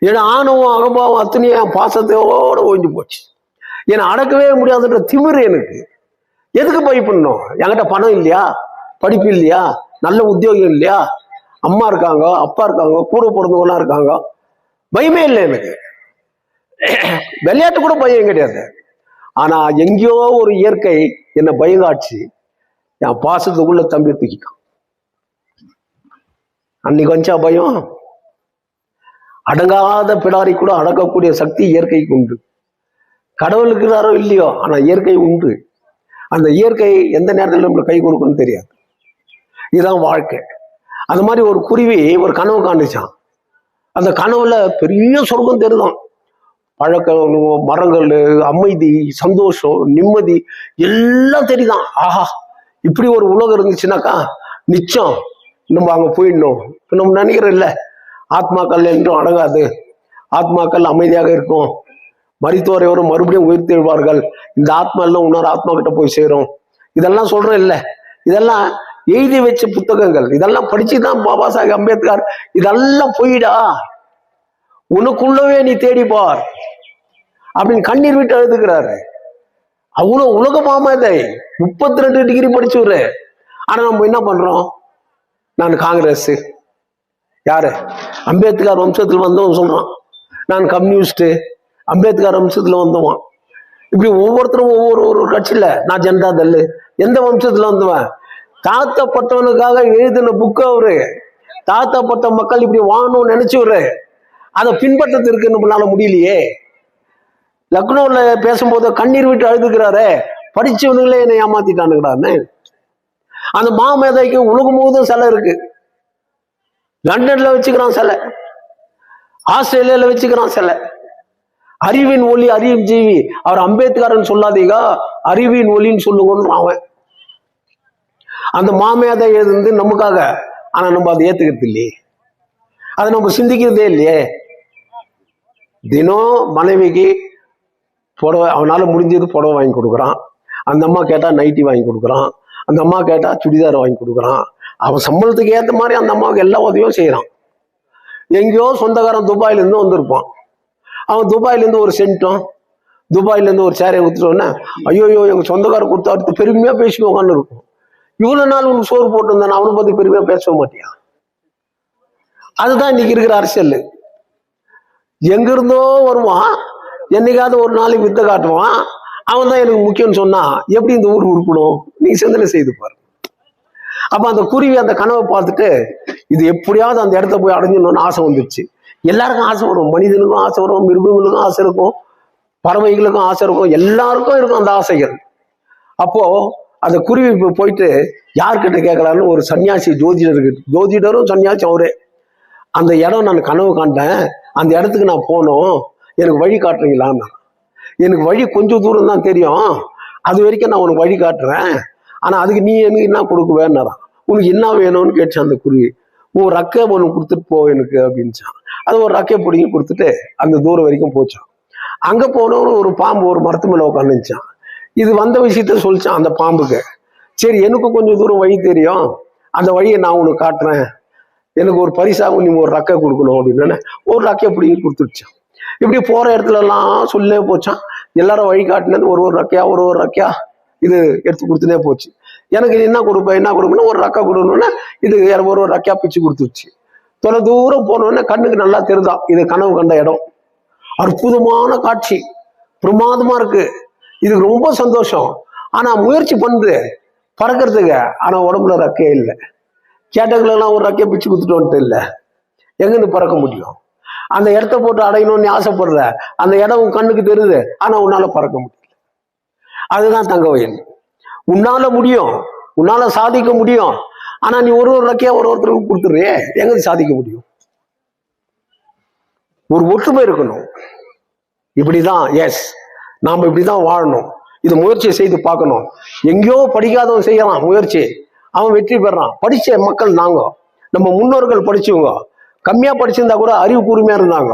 ஏன்னா ஆணவம் அகபாவம் அத்தனையும் என் பாசத்தோட ஒழிஞ்சு போச்சு. என்னை அடக்கவே முடியாதுன்ற திமிரு எனக்கு. எதுக்கு பயப்படணும்? என்கிட்ட பணம் இல்லையா, படிப்பு இல்லையா, நல்ல உத்தியோகம் இல்லையா, அம்மா இருக்காங்க, அப்பா இருக்காங்க, கூட பிறந்தவங்களாம் இருக்காங்க, பயமே இல்லை எனக்கு. விளையாட்டு கூட பயம் கிடையாது. ஆனா எங்கேயோ ஒரு இயற்கை என்னை பயங்காட்சி என் பாசத்துக்குள்ள தம்பி தூக்கிட்டான். அன்னைக்கு வந்தா பயம். அடங்காத பிடாரி கூட அடக்கக்கூடிய சக்தி இயற்கைக்கு உண்டு. கடவுளுக்கு யாரோ இல்லையோ, ஆனா இயற்கை உண்டு. அந்த இயற்கை எந்த நேரத்தில் நம்மளுக்கு கை கொடுக்குன்னு தெரியாது. இதுதான் வாழ்க்கை. அந்த மாதிரி ஒரு குருவி ஒரு கனவு காண்டுச்சான். அந்த கனவுல பெரிய சொர்க்கம் தெரியுதான். பழக்க மரங்கள், அமைதி, சந்தோஷம், நிம்மதி எல்லாம் தெரியுதான். ஆஹா, இப்படி ஒரு உலகம் இருந்துச்சுனாக்கா நிச்சயம் நம்ம அங்க போயிடணும். இப்ப நம்ம நினைக்கிறோம் இல்ல, ஆத்மாக்கள் என்றும் அடங்காது, ஆத்மாக்கள் அமைதியாக இருக்கும், மரித்தோர் எவரும் மறுபடியும் உயிர்த்தெழுவார்கள், இந்த ஆத்மா எல்லாம் இன்னொரு ஆத்மா கிட்ட போய் சேரும். இதெல்லாம் சொல்றேன் இல்ல, இதெல்லாம் எழுதி வச்ச புத்தகங்கள், இதெல்லாம் படிச்சுதான் பாபா சாஹேப் அம்பேத்கர் இதெல்லாம் போயிடா, உனக்குள்ளவே நீ தேடிப்பார் அப்படின்னு கண்ணீர் விட்டு எழுதுகிறாரு. அவ்வளவு உலக மாமேதை, 32 டிகிரி படிச்சுரு. ஆனா நம்ம என்ன பண்றோம்? நான் காங்கிரஸ், யாரு அம்பேத்கர் வம்சத்துல வந்தவன் சொல்றான், நான் கம்யூனிஸ்ட், அம்பேத்கர் வம்சத்துல வந்தவன். இப்படி ஒவ்வொருத்தரும் ஒவ்வொரு கட்சியில, நான் ஜனதாதள், எந்த வம்சத்துல வந்தவன்? தாழ்த்தப்பட்டவனுக்காக எழுதின புக்கு அவரு. தாழ்த்தப்பட்ட மக்கள் இப்படி வாழணும்னு நினைச்சுரு, அதை பின்பற்றத்திற்கு நம்மளால முடியலையே. லக்னோல பேசும்போது கண்ணீர் விட்டு அழுதுகிறாரு, படிச்சவனுங்களே என்னை ஏமாத்திட்டானுங்கடான்னு. அந்த மாமேதைக்கு உலகம் முழுவதும் சிலை இருக்கு. லண்டன்ல வச்சுக்கிறான் சிலை, ஆஸ்திரேலியால வச்சுக்கிறான் சிலை. அறிவின் ஒளி, அறியும் ஜீவி. அவர் அம்பேத்கர்ன்னு சொல்லாதீங்க, அறிவின் ஒளின்னு சொல்லுங்கன்னு அவன். அந்த மாமேதை எழுந்து நமக்காக. ஆனா நம்ம அதை ஏத்துக்கிறது இல்லையே, அதை நம்ம சிந்திக்கிறதே இல்லையே. தினம் மனைவிக்கு புடவை, அவனால முடிஞ்சது புடவை வாங்கி கொடுக்குறான். அந்த அம்மா கேட்டா நைட்டி வாங்கி கொடுக்குறான். அந்த அம்மா கேட்டா சுடிதார் வாங்கி கொடுக்குறான். அவன் சம்பளத்துக்கு ஏற்ற மாதிரி அந்த அம்மாவுக்கு எல்லா உதவியும் செய்யறான். எங்கேயோ சொந்தக்காரன் துபாயில இருந்து வந்திருப்பான். அவன் துபாயில இருந்து ஒரு சென்ட்டும், துபாயில இருந்து ஒரு சேரையை ஊத்துட்டோன்னா, ஐயோ எங்க சொந்தக்காரன் கொடுத்தா அடுத்து பெருமையா பேசி உட்காந்து இருக்கும். இவ்வளவு நாள் உனக்கு சோறு போட்டு இருந்தான், அவனை பத்தி பெருமையா பேச மாட்டியா? அதுதான் இன்னைக்கு இருக்கிற அரசியல். எங்கிருந்தோ வருவான், என்னைக்காவது ஒரு நாளைக்கு வித்த காட்டுவான், அவன் தான் எனக்கு முக்கியம்னு சொன்னா எப்படி இந்த ஊர் உருப்படும்? நீங்க சிந்தனை செய்து பாரு. அப்ப அந்த குருவி அந்த கனவை பார்த்துட்டு இது எப்படியாவது அந்த இடத்த போய் அடைஞ்சிடணும்னு ஆசை வந்துருச்சு. எல்லாருக்கும் ஆசை வரும், மனிதனுக்கும் ஆசை வரும், மிருகங்களுக்கும் ஆசை இருக்கும், பறவைகளுக்கும் ஆசை இருக்கும், எல்லாருக்கும் இருக்கும் அந்த ஆசைகள். அப்போ அந்த குருவி போயிட்டு யார்கிட்ட கேட்கலான்னு ஒரு சன்னியாசி, ஜோதிடரும் சன்னியாசி அவரே, அந்த இடம் நான் கனவு காண்டேன், அந்த இடத்துக்கு நான் போனோம், எனக்கு வழி காட்டுறீங்களான்னா. எனக்கு வழி கொஞ்சம் தூரம் தான் தெரியும், அது வரைக்கும் நான் உனக்கு வழி காட்டுறேன், ஆனா அதுக்கு நீ எனக்கு என்ன கொடுக்குவேன்னாரான். உனக்கு என்ன வேணும்னு கேட்டுச்சான் அந்த குருவி. ஒரு ரக்கை ஒன்று கொடுத்துட்டு போ எனக்கு அப்படின்ச்சான். அது ஒரு ரக்கை பிடிங்கி கொடுத்துட்டு அந்த தூரம் வரைக்கும் போச்சான். அங்க போனவனு ஒரு பாம்பு ஒரு மரத்து மேல உட்காந்துச்சான். இது வந்த விஷயத்த சொல்லிச்சான் அந்த பாம்புக்கு. சரி, எனக்கு கொஞ்சம் தூரம் வழி தெரியும், அந்த வழியை நான் உனக்கு காட்டுறேன், எனக்கு ஒரு பரிசாகவும் நீங்க ஒரு ரக்கை கொடுக்கணும் அப்படின்னு ஒரு ரக்கை பிடிங்கி கொடுத்துருச்சான். இப்படி போற இடத்துல எல்லாம் சொல்லே போச்சான். எல்லாரும் வழி காட்டினது ஒரு ரக்கையா இது எடுத்து கொடுத்துனே போச்சு. எனக்கு என்ன கொடுப்பேன் என்ன கொடுக்கணும், ஒரு ரக்கா கொடுக்கணும்னா இது ஒரு ரக்கையா பிச்சு கொடுத்துருச்சு. தொலை தூரம் போனோடனே கண்ணுக்கு நல்லா தெரிதான் இது கனவு கண்ட இடம். அற்புதமான காட்சி, பிரமாதமா இருக்கு, இதுக்கு ரொம்ப சந்தோஷம். ஆனா முயற்சி பண்ணுது பறக்கிறதுக்கு, ஆனா உடம்புல ரக்கையே இல்லை. கேட்டங்களெல்லாம் ஒரு ரக்கையை பிச்சு கொடுத்துட்டு வந்துட்டு இல்லை, எங்கன்னு பறக்க முடியும்? அந்த இடத்த போட்டு அடையணும்னு ஆசைப்படுற, அந்த இடம் கண்ணுக்கு தெரியுது, ஆனா உன்னால பறக்க முடியல. அதுதான் தங்கவயல். உன்னால முடியும், உன்னால சாதிக்க முடியும், ஆனா நீ ஒரு ரக்கையா ஒருத்தருக்கு கொடுத்துடுறியே, எங்க சாதிக்க முடியும்? ஒரு ஒற்றுமை இருக்கணும். இப்படிதான் எஸ் நாம இப்படிதான் வாழணும். இது முயற்சியை செய்து பார்க்கணும். எங்கேயோ படிக்காதவன் செய்யலாம் முயற்சி, அவன் வெற்றி பெறான். படிச்ச மக்கள் நாங்க, நம்ம முன்னோர்கள் படிச்சவங்க, கம்மியா படிச்சிருந்தா கூட அறிவு கூர்மையா இருந்தாங்க.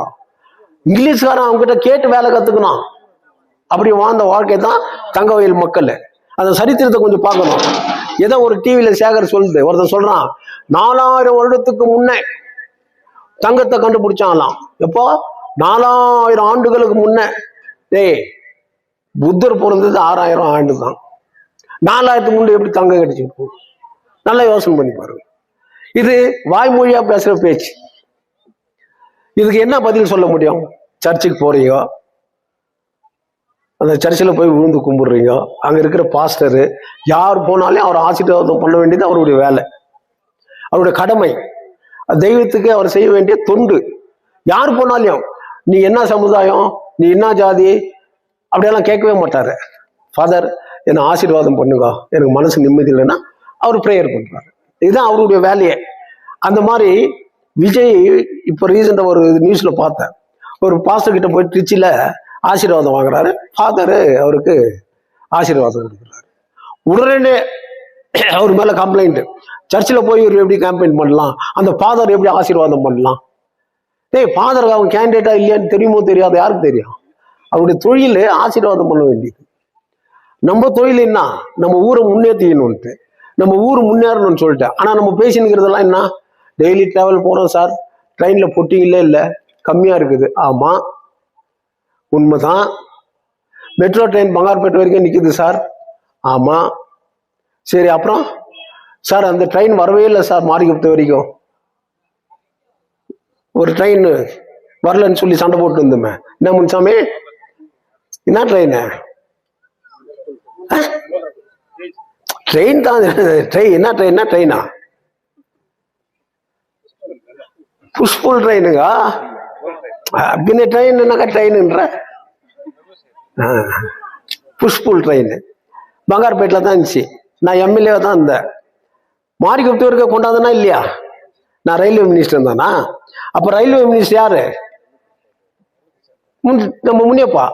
இங்கிலீஷ்காரன் அவங்க கிட்ட கேட்டு வேலை கத்துக்கணும். அப்படி வாழ்ந்த வாழ்க்கை தான் தங்கவயல் மக்கள். அந்த சரித்திரத்தை கொஞ்சம் பார்க்கணும். ஏதோ ஒரு டிவியில சேகர் சொல்லுது, ஒருத்தன் சொல்றான் 4000 வருடத்துக்கு முன்னே தங்கத்தை கண்டுபிடிச்சாங்களாம். எப்போ? 4000 ஆண்டுகளுக்கு முன்னே. டேய், புத்தர் பிறந்தது 6000 ஆண்டு தான். 4000க்கு முன்னே எப்படி தங்கம் கிடைச்சிருக்கும்? நல்லா யோசனை பண்ணி பாருங்க. இது வாய்மொழியா பேசுற பேச்சு. இதுக்கு என்ன பதில் சொல்ல முடியும்? சர்ச்சுக்கு போறீங்க, அந்த சர்ச்சில் போய் விழுந்து கும்பிடுறீங்க, அங்க இருக்கிற பாஸ்டரு யார் போனாலும் அவர் ஆசீர்வாதம் பண்ண வேண்டியது அவருடைய வேலை, அவருடைய கடமை, தெய்வத்துக்கு அவர் செய்ய வேண்டிய தொண்டு. யார் போனாலும் நீ என்ன சமுதாயம், நீ என்ன ஜாதி, அப்படியெல்லாம் கேட்கவே மாட்டாரு. ஃபாதர் என்னை ஆசீர்வாதம் பண்ணுங்க, எனக்கு மனசு நிம்மதி இல்லைன்னா அவர் ப்ரேயர் பண்றாரு. இதுதான் அவருடைய வேலையே. அந்த மாதிரி விஜய் இப்போ ரீசெண்டா ஒரு நியூஸ்ல பார்த்தேன், ஒரு பாஸ்டர் கிட்ட போய் திருச்சியில ஆசீர்வாதம் வாங்குறாரு. ஃபாதரு அவருக்கு ஆசீர்வாதம் கொடுக்குறாரு. உடனே அவர் மேல கம்ப்ளைண்ட், சர்ச்சில் போய் இவர் எப்படி கேம்பெயின் பண்ணலாம், அந்த ஃபாதர் எப்படி ஆசீர்வாதம் பண்ணலாம்? ஃபாதர் அவன் கேண்டிடேட்டா இல்லையான்னு தெரியுமோ தெரியாது, யாருக்கு தெரியும்? அவருடைய தொழில் ஆசீர்வாதம் பண்ண வேண்டியது. நம்ம தொழில் என்ன? நம்ம ஊரை முன்னேற்றிக்கணும்ட்டு, நம்ம ஊர் முன்னேறணும்னு சொல்லிட்டு. ஆனா நம்ம பேசினுக்கிறதெல்லாம் என்ன? டெய்லி டிராவல் போறோம் சார், ட்ரெயின்ல பொட்டிங்களே இல்லை, கம்மியா இருக்குது. ஆமா, உண்மைதான். மெட்ரோ ட்ரெயின் பங்கார்பேட்டை வரைக்கும் நிக்குது சார். ஆமா, சரி. அப்புறம் சார் அந்த ட்ரெயின் வரவே இல்லை சார், மாரிகுப்பத்து வரைக்கும் ஒரு ட்ரெயின் வரலன்னு சொல்லி சண்டை போட்டு இருந்தோமே. என்ன முன்சாமி, என்ன ட்ரெயின்? ட்ரெயின் தான். ட்ரெயின் என்ன ட்ரெயின்னா? ட்ரெயினா புஷ்புல் ட்ரெயினுங்க. பின்ன ட்ரெயின் என்னக்கா ட்ரெயின்ன்ற? புஷ்புல் ட்ரெயின் பங்கார்பேட்டில் தான் இருந்துச்சு. நான் எம்எல்ஏ தான் இருந்தேன். மாரிகுப்பத்து வரைக்கும் கொண்டாதுன்னா இல்லையா? நான் ரயில்வே மினிஸ்டர் தானா? அப்ப ரயில்வே மினிஸ்டர் யாரு? நம்ம முனியப்பா.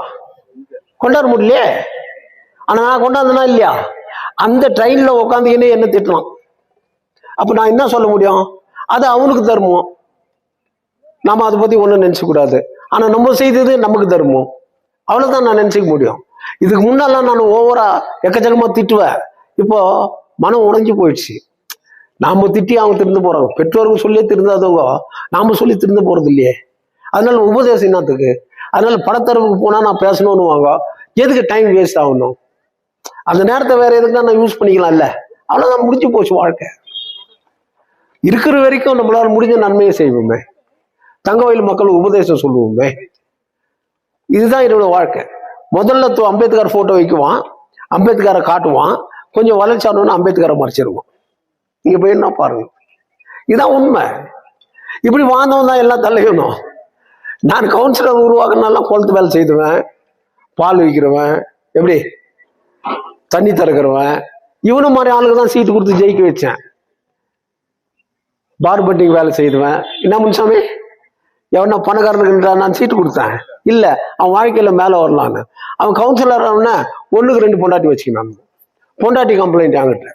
கொண்டாட முடியலையே. ஆனா நான் கொண்டாந்தனா இல்லையா? அந்த ட்ரெயின்ல உட்காந்துக்கினே என்ன திட்டலாம். அப்ப நான் என்ன சொல்ல முடியும்? அது அவனுக்கு தர்மம், நாம அதை பத்தி ஒண்ணும் நினைச்ச கூடாது. ஆனா நம்ம செய்தது நமக்கு தர்மம், அவ்வளவுதான் நான் நினைச்சுக்க முடியும். இதுக்கு முன்னெல்லாம் நான் ஓவரா எக்கச்சக்கமா திட்டுவேன். இப்போ மனம் உடைஞ்சு போயிடுச்சு. நாம திட்டி அவங்க திருந்து போறாங்க. பெற்றோர்கள் சொல்லி திருந்தாதவங்க நாம சொல்லி திருந்து போறது இல்லையே. அதனால உபதேசம் என்னத்துக்கு? அதனால படத்தரவுக்கு போனா நான் பேசணும்னு வாங்க, எதுக்கு டைம் வேஸ்ட் ஆகணும்? அந்த நேரத்தை வேற எதுக்குன்னா நான் யூஸ் பண்ணிக்கலாம் இல்ல? அவ்வளவுதான், முடிஞ்சு போச்சு வாழ்க்கை. இருக்கிற வரைக்கும் நம்மளால முடிஞ்ச நன்மையை செய்வோமே, தங்கவயல் மக்களுக்கு உபதேசம் சொல்லுவோமே. இதுதான் என்னோட வாழ்க்கை. முதல்ல அம்பேத்கர் போட்டோ வைக்குவான், அம்பேத்கரை காட்டுவான், கொஞ்சம் வளர்ச்சானு அம்பேத்கரை மறைச்சிருவான். நீங்க போய் என்ன பாருங்க, இதான் உண்மை. இப்படி வாழ்ந்தவன் தான் எல்லாம் தலையணும். நான் கவுன்சிலர் உருவாக்குனாலாம் குளத்து வேலை செய்துவேன், பால் விற்கிறவன், எப்படி தண்ணி திறக்கிறவன், இவனும் மாதிரி ஆளுக்கு தான் சீட்டு கொடுத்து ஜெயிக்க வச்சேன். பார்பட்டிங் வேலை செய்துவேன். என்ன முன்சாமி, எவனா பணக்காரனுக்கு நான் சீட்டு கொடுத்தேன் இல்ல, அவன் வாழ்க்கையில மேல வரலான்னு. அவன் கவுன்சிலர் ஆனா 1க்கு 2 பொண்டாட்டி வச்சுக்கினான். பொண்டாட்டி கம்ப்ளைண்ட் ஆகிட்ட,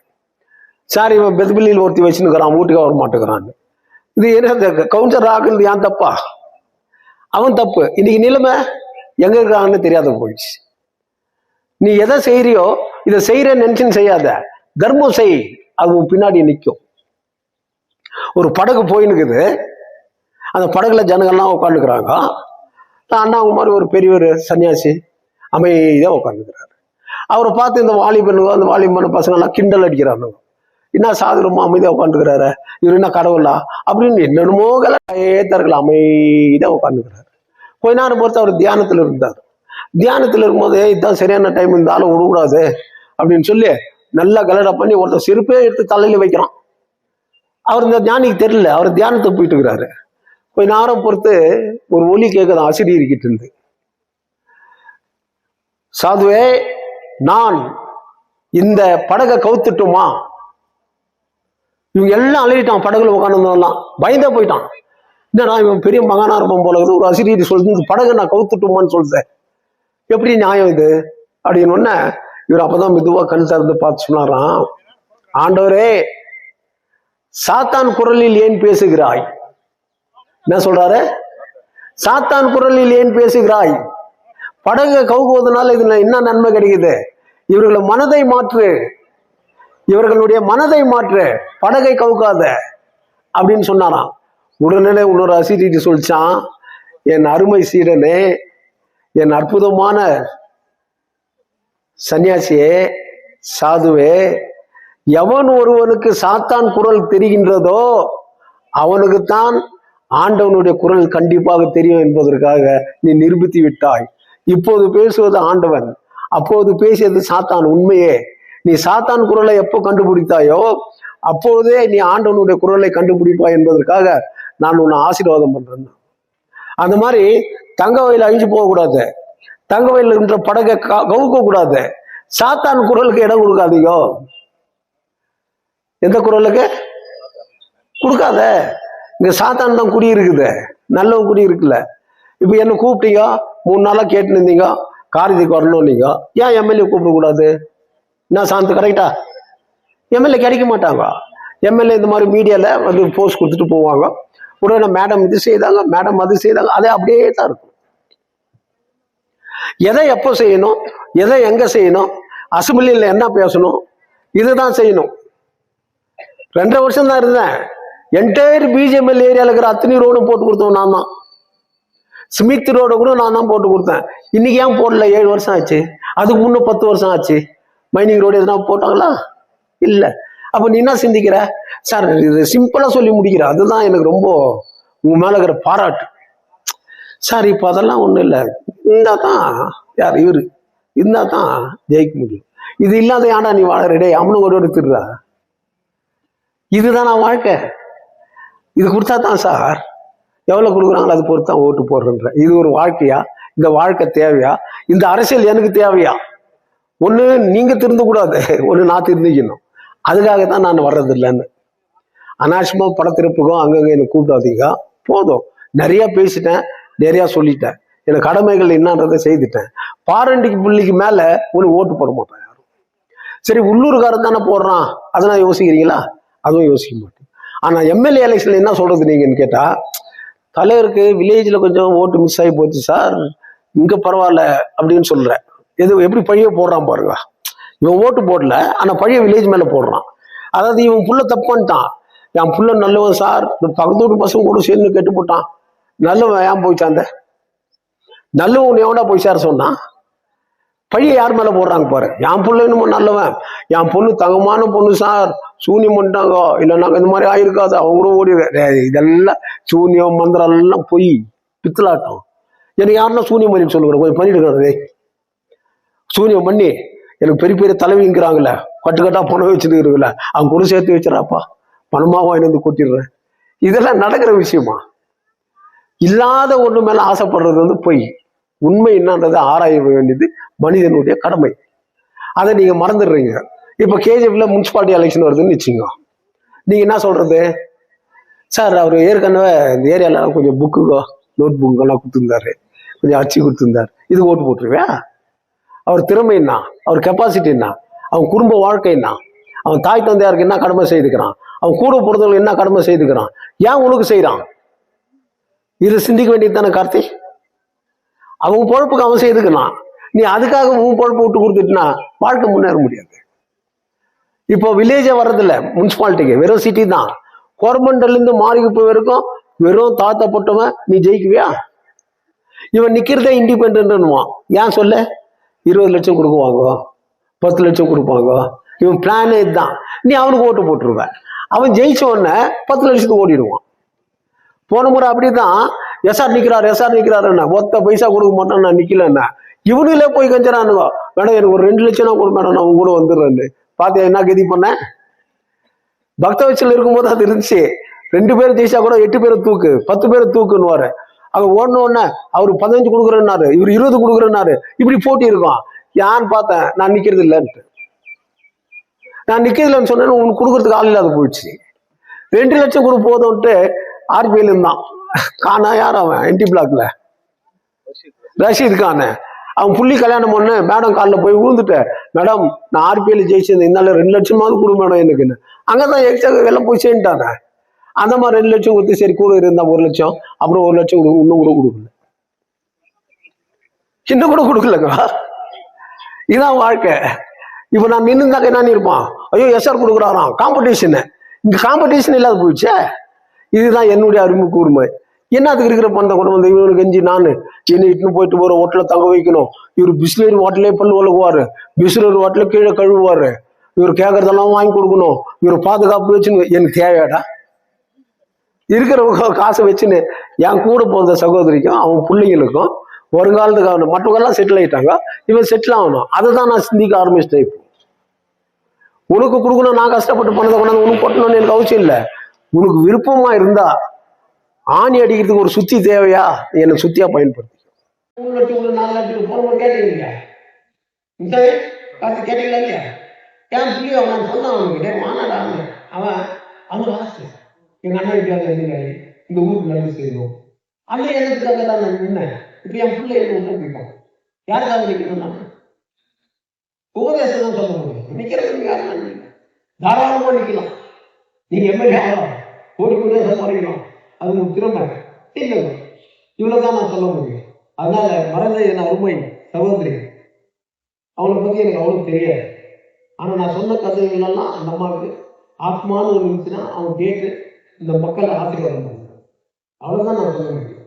சார் இவன் பெத்பில்லியில் ஒருத்தி வச்சுன்னுக்கிறான், வீட்டுக்கு வர மாட்டேங்கிறான்னு. இது என்ன கவுன்சிலர் ஆகுறது ஏன் தப்பா? அவன் தப்பு. இன்னைக்கு நிலைமை எங்க இருக்காங்கன்னு தெரியாத போயிடுச்சு. நீ எதை செய்யறியோ, இதை செய்யறேன்னு நினைச்சுன்னு செய்யாத, தர்மம் செய், அது பின்னாடி நிற்கும். ஒரு படகு போயின்னுக்குது, அந்த படகுல ஜனங்கள்லாம் உட்காந்துக்கிறாங்க. அண்ணாங்க மாதிரி ஒரு பெரியவர் சன்னியாசி அமைதியா உட்காந்துக்கிறாரு. அவரை பார்த்து இந்த வாலிபனுங்க, அந்த வாலிபன பசங்கள்லாம் கிண்டல் அடிக்கிறாங்க. என்ன சாதுரமா அமைதியா உட்காந்துக்கிறாரு, இவர் என்ன கடவுளா அப்படின்னு என்னென்னமோ ஏத்தர்கள் அமைதியா உட்காந்துக்கிறாரு. கொஞ்ச நேரம் பொறுத்து அவர் தியானத்துல இருந்தார். தியானத்துல இருக்கும்போது இதுதான் சரியான டைம், இந்த ஆளை விடக்கூடாது அப்படின்னு சொல்லி நல்லா கலடா பண்ணி ஒருத்தர் செருப்பே எடுத்து தலையில வைக்கிறான். அவர் இந்த ஞானிக்கு தெரியல, அவர் தியானத்துக்கு போயிட்டு இருக்கிறாரு. கொஞ்ச நேரம் பொறுத்து ஒரு ஒலி கேட்குதான் ஆசிரியர்கிட்ட இருந்து, சாதுவே நான் இந்த படகை கவுத்துட்டுமா? இவங்க எல்லாம் அழுகிட்டான், படகுல உட்காந்துலாம் பயந்தா போயிட்டான். என்னடா இவன் பெரிய மகானா இருப்பான் போல, ஒரு ஆசிரியர் சொல்லுது படகை நான் கவுத்துட்டுமான்னு சொல்லுது, எப்படி நியாயம் இது அப்படின்னு ஒன்ன இவர் அப்பதான் மெதுவா கண் திறந்து பார்த்து சொன்னாராம், ஆண்டவரே சாத்தான் குரலில் ஏன் பேசுகிறாய்? என்ன சொல்றாரு? சாத்தான் குரலில் ஏன் பேசுகிறாய்? படகை கவுக்குவதனால இதுல என்ன நன்மை கிடைக்குது? இவர்களை மனதை மாற்று, இவர்களுடைய மனதை மாற்று, படகை கவுக்காத அப்படின்னு சொன்னாராம். உடனே இன்னொரு ஆசிரியர் சொல்லிச்சான், என் அருமை சீடனே, என் அற்புதமான சன்னியாசியே, சாதுவே, எவன் ஒருவனுக்கு சாத்தான் குரல் தெரிகின்றதோ அவனுக்குத்தான் ஆண்டவனுடைய குரல் கண்டிப்பாக தெரியும் என்பதற்காக நீ நிரூபித்து விட்டாய். இப்போது பேசுவது ஆண்டவன், அப்போது பேசியது சாத்தான். உண்மையே நீ சாத்தான் குரலை எப்போ கண்டுபிடித்தாயோ அப்போதே நீ ஆண்டவனுடைய குரலை கண்டுபிடிப்பாய் என்பதற்காக நான் உன்னை ஆசீர்வாதம் பண்றேன். அந்த மாதிரி தங்க வயல் அழிஞ்சு போகக்கூடாது, தங்க வயல் என்ற படகை கவுக்க கூடாது. சாத்தான் குரலுக்கு இடம் கொடுக்காதீங்க. எந்த குரலுக்கு கொடுக்காத. இங்க சாத்தான் தான் குடி இருக்குது, நல்ல குடி இருக்குல்ல. இப்ப என்ன கூப்பிட்டீங்க, 3 நாளா கேட்டு இருந்தீங்க, காரியத்துக்கு வரணும். நீங்க ஏன் எம்எல்ஏ கூப்பிட கூடாது? என்ன சாந்த் கரெக்டா? எம்எல்ஏ கிடைக்க மாட்டாங்க. எம்எல்ஏ இந்த மாதிரி மீடியால வந்து போஸ்ட் கொடுத்துட்டு போவாங்க, உடனே மேடம் இது செய்தாங்க, மேடம் அது செய்தாங்க, அதே அப்படியே தான் இருக்கும். எதை எப்போ செய்யணும், எதை எங்க செய்யணும், அசம்பிளியில் என்ன பேசணும், இதுதான் செய்யணும். 2.5 வருஷம் தான் இருந்தேன். என்டையர் பிஜிஎம்எல் ஏரியாவில் இருக்கிற அத்தனை ரோடும் போட்டு கொடுத்தோம் நான் தான். ஸ்மித் ரோடு கூட நான் தான் போட்டு கொடுத்தேன். இன்னைக்கு ஏன் போடல? 7 வருஷம் ஆச்சு. அதுக்கு முன்ன 10 வருஷம் ஆச்சு. மைனிங் ரோடு எதுனா போட்டாங்களா? இல்ல. அப்ப நீ என்ன சிந்திக்கிற? சார் இது சிம்பிளா சொல்லி முடிக்கிற, அதுதான் எனக்கு ரொம்ப உங்க மேல இருக்கிற பாராட்டு. சார் இப்ப அதெல்லாம் ஒண்ணும் இல்லை, இருந்தா தான் யார் இவரு இருந்தா தான் ஜெயிக்க முடியும். இது இல்லாத ஏன்டா நீ வாழ ரெடே அவனு ஒரு எடுத்துடுறா. இதுதான் நான் வாழ்க்கை. இது கொடுத்தா தான் சார் எவ்வளவு கொடுக்குறாங்களோ அது பொறுத்து தான் ஓட்டு போடுறேன்ற. இது ஒரு வாழ்க்கையா? இந்த வாழ்க்கை தேவையா? இந்த அரசியல் எனக்கு தேவையா? ஒண்ணு நீங்க திருந்தக்கூடாது, ஒண்ணு நான் திருந்திக்கணும். அதுக்காகத்தான் நான் வர்றது இல்லைன்னு. அனாவசியமா படத்திருப்புக்கும் அங்கங்க என்னை கூப்பிடாதீங்க. போதும், நிறைய பேசிட்டேன், நிறைய சொல்லிட்டேன். எனக்கு கடமைகள் என்னன்றதை செய்துட்டேன். பாரண்டிக்கு புள்ளிக்கு மேல ஒன்று ஓட்டு போட மாட்டேன் யாரும். சரி, உள்ளூர்காரன் தானே போடுறான், அதெல்லாம் யோசிக்கிறீங்களா? அதுவும் யோசிக்க மாட்டேன். ஆனா எம்எல்ஏ எலெக்ஷன்ல என்ன சொல்றது நீங்கன்னு கேட்டா, தலைவருக்கு வில்லேஜ்ல கொஞ்சம் ஓட்டு மிஸ் ஆகி போச்சு சார், இங்க பரவாயில்ல அப்படின்னு சொல்றேன். எது எப்படி பழிய போடுறான் பாருங்க. இவன் ஓட்டு போடல, ஆனா பழைய வில்லேஜ் மேல போடுறான். அதாவது இவன் புள்ள தப்பு பண்ணிட்டான். என் புள்ள நல்லவன் சார், இந்த பக்கத்து வீட்டு பசங்க கூட சேர்ந்து கெட்டு போட்டான். நல்லவன் ஏன் போயிச்சாந்த? நல்லவன் எவனா போய் சார் சொன்னான்? பழிய யார் மேல போடுறாங்க பாரு. என் புள்ள இன்னும் நல்லவன், என் பொண்ணு தங்கமான பொண்ணு சார், சூனியம் பண்ணிட்டாங்க, இல்ல நாங்க இந்த மாதிரி ஆயிருக்காது, அவங்க கூட ஓடி. இதெல்லாம் சூனியம் மந்திரம் எல்லாம் போய் பித்தலாட்டம். எனக்கு யாருன்னா சூனியம் பண்ணி சொல்லுங்க, கொஞ்சம் பண்ணிட்டு இருக்கிறது. சூனியம் பண்ணி எனக்கு பெரிய பெரிய தலைவிங்கிறாங்களே, கட்டுக்கட்டா பணம் வச்சுட்டு இருக்குல்ல, அவங்க கூட சேர்த்து வச்சுறாப்பா, பணமாக வாங்கி வந்து கொட்டிடுறேன். இதெல்லாம் நடக்கிற விஷயமா? இல்லாத ஒண்ணு மேல ஆசைப்படுறது வந்து பொய். உண்மை என்னன்றதை ஆராய வேண்டியது மனிதனுடைய கடமை. அதை நீங்க மறந்துடுறீங்க. இப்ப கேஜிஎஃப்ல முனிசிபாலிட்டி எலெக்ஷன் வருதுன்னு வச்சுங்க, நீங்க என்ன சொல்றது? சார் அவர் ஏற்கனவே இந்த ஏரியால கொஞ்சம் புக்குங்க நோட் புக்குங்கெல்லாம் கொடுத்துருந்தாரு, கொஞ்சம் அச்சு கொடுத்துருந்தாரு, இது ஓட்டு போட்டுருவியா? அவர் திறமை என்ன, அவர் கெப்பாசிட்டி என்ன, அவன் குடும்ப வாழ்க்கை என்ன, அவன் தாய் தந்தையாருக்கு என்ன கடமை செய்துக்கிறான், அவன் கூட பொறுத்தவர்கள் என்ன கடமை செய்துக்கிறான், ஏன் உனக்கு செய்யறான்? இது சிந்திக்க வேண்டியது தானே கார்த்தி. அவங்க பொழப்புக்கு அவன் செய்துக்கலாம், நீ அதுக்காக உன் பொழப்பு விட்டு கொடுத்துட்டுனா வாழ்க்கை முன்னேற முடியாது. இப்போ வில்லேஜே வர்றதில்ல முனிசிபாலிட்டிக்கு, வெறும் சிட்டி தான். கோரமண்டல்ல இருந்து மாறிக்கு வரைக்கும் வெறும் தாத்தப்பட்டவன், நீ ஜெயிக்குவியா? இவன் நிக்கிறதே இண்டிபெண்டன்ட்னுவான். ஏன் சொல்ல? 20 லட்சம் கொடுக்குவாங்க, 10 லட்சம் கொடுப்பாங்க, இவன் பிளானே இதுதான். நீ அவனுக்கு ஓட்டு போட்டுருவ, அவன் ஜெயிச்ச உடனே 10 லட்சத்துக்கு ஓடிடுவான். போன முறை அப்படிதான் எஸ்ஆர் நிக்கிறாருன்னா ஒத்த பைசா கொடுக்க மாட்டான், நான் நிக்கலன்னா இவனுங்களே போய் கஞ்சிறானுங்க, மேடம் எனக்கு ஒரு 2 லட்சம் கொடு மேடம், நான் உங்க கூட வந்துடுறேன்னு. பாத்தியா என்ன கதி பண்ண? பக்த வச்சல் இருக்கும்போது அது இருந்துச்சு. 2 பேர் ஜெயிச்சா கூட 8 பேரை தூக்கு, 10 பேரை தூக்குன்னு. அங்க ஓடன உடனே அவரு 15 கொடுக்குறேன்னாரு, இவர் 20 கொடுக்குறேன்னாரு, இப்படி போட்டி இருக்கும். யான்னு பார்த்தேன், நான் நிக்கிறது இல்லைன்ட்டு. நான் நிக்கிறதுலன்னு சொன்னேன்னு உனக்கு கொடுக்கறதுக்கு ஆள் இல்லாத போயிடுச்சு. 2 லட்சம் கொடு போதும்ட்டு ஆர்பிஐல இருந்தான். காணா யார் அவன்? என்டி பிளாக்ல ரஷீத் கான். அவன் புள்ளி கல்யாணம் பண்ண மேடம் காலில் போய் விழுந்துட்டேன், மேடம் நான் ஆர்பிஐல ஜெயிச்சது, இதனால 2 லட்சமாவது கொடு மேடம் எனக்குன்னு. அங்கதான் எக்ஸ்ட்ரா எல்லாம் போய் சேர்ந்துட்டாங்க. அந்த மாதிரி 2 லட்சம் கொடுத்து, சரி கூட இருந்தா 1 லட்சம், அப்புறம் 1 லட்சம் கொடுக்கும், இன்னும் கூட கொடுக்கல, இன்னும் கூட கொடுக்கலங்க. இதுதான் வாழ்க்கை. இப்ப நான் நின்றுந்தாக்க என்ன இருப்பான், ஐயோ எஸ்ஆர் கொடுக்குறாராம், காம்படிஷன். இங்க காம்படிஷன் இல்லாத போயிடுச்சே. இதுதான் என்னுடைய அறிமுக கூர்மை. என்னத்துக்கு இருக்கிற பணத்தை கொண்டு வந்து இவனுக்கு கெஞ்சி நான் என்ன இட்டுன்னு போயிட்டு போற ஹோட்டல தங்க வைக்கணும். இவர் பிஸ்லரி ஹோட்டலே பல்லு வளக்குவாரு, பிஸ்லரி ஹோட்டல கீழே கழுவுவாரு, இவர் கேட்கறதெல்லாம் வாங்கி கொடுக்கணும், இவர் பாதுகாப்பு வச்சுன்னு எனக்கு தேவையாடா? இருக்கிற காசை வச்சுன்னு என் கூட போகிற சகோதரிக்கும் அவன் பிள்ளைங்களுக்கும் வருங்காலத்துக்கு ஆகணும். மற்றவங்கெல்லாம் செட்டில் ஆயிட்டாங்க, இவன் செட்டில் ஆகணும். அதை தான் நான் சிந்திக்க ஆரம்பிச்சிட்டேன். இப்போ உனக்கு கொடுக்கணும், நான் கஷ்டப்பட்டு பணத்தை கொண்டாந்து உனக்கு போட்டணும்னு எனக்கு அவசியம் இல்லை. உனக்கு விருப்பமா இருந்தா ஆணி அடிக்கிறதுக்கு ஒரு சுத்தி தேவையா, என்னை சுத்தியா பயன்படுத்தி. 3 லட்சம் 4 லட்சம் போன கேட்டீங்க, கேட்டீங்களா இல்லையா? என் பிள்ளைய அவன் சொன்னான், அவனுக்கு மாநாடா அவன் அவங்க ஆசை, எங்க அண்ணன் வீட்டுக்காக இந்த ஊருக்கு நல்லது செய்யணும், அந்த எண்ணத்துக்காக தான் நான் நின்னேன். இப்ப என் பிள்ளை என்ன போயிட்டான், யாருக்காக நிற்கணும்? நான் உபதேசம் தான் சொல்ல முடியும். நிக்கிறது யாரும் தாராளமா நிக்கலாம். நீங்க எம்எல்ஏ ஆகலாம், கோடி கோடியா சம்பாதிக்கலாம், அது ஒரு திறமை இல்லை. இவ்வளவுதான் நான் சொல்ல முடியும். அதனால மறந்த என் அருமை சகோதரி, அவளை பத்தி எனக்கு அவ்வளவு தெரியாது. ஆனா நான் சொன்ன கதைகள் எல்லாம் அந்த அம்மாவுக்கு ஆத்மான்னு ஒன்று இருந்துச்சுன்னா அவங்க கேட்டு இந்த மக்களை ஆசீர்வாதம் பண்ணுவாங்க. அவ்வளவுதான் நான் சொல்ல முடியும்.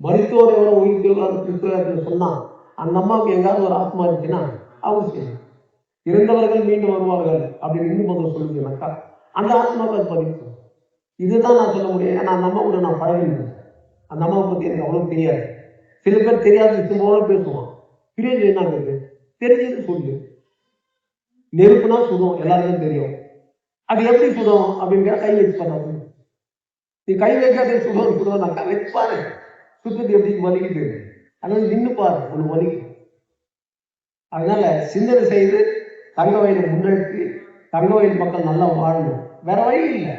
மருத்துவர் எவ்வளோ உயிர் சொன்னா அந்த அம்மாவுக்கு எங்காவது ஒரு ஆத்மா இருந்துச்சுன்னா அவங்க செய்யணும். இருந்தவர்கள் மீண்டும் வருவார்கள் அப்படின்னு இன்னும் கொஞ்சம் சொல்லுங்கனாக்கா அந்த ஆத்மாவுக்கு அது பதிவு. இதுதான் நான் சொல்ல முடியும். ஏன்னா அந்த அம்மா கூட நான் பழகினேன். அந்த அம்மாவை பத்தி எனக்கு அவ்வளவு தெரியாது. சில பேர் தெரியாது சும்மாவோட பேசுவான். தெரியாது என்ன இருக்கு, தெரிஞ்சது சொல்லு. நெருப்புனா சுடும், எல்லாருக்கும் தெரியும். அது எப்படி சுடும் அப்படின்னு கை வச்சு பண்ணாது. நீ கை வைக்காத சுடும் நான் வச்சு பாரு, சுத்தது எப்படி வலிக்குது. அதனால நின்று பாரு, ஒன்று வலிக்கும். அதனால சிந்தனை செய்து தங்க வயலை முன்னெடுத்து தங்க வயல் மக்கள் நல்லா வாழணும். வேற வழி இல்லை.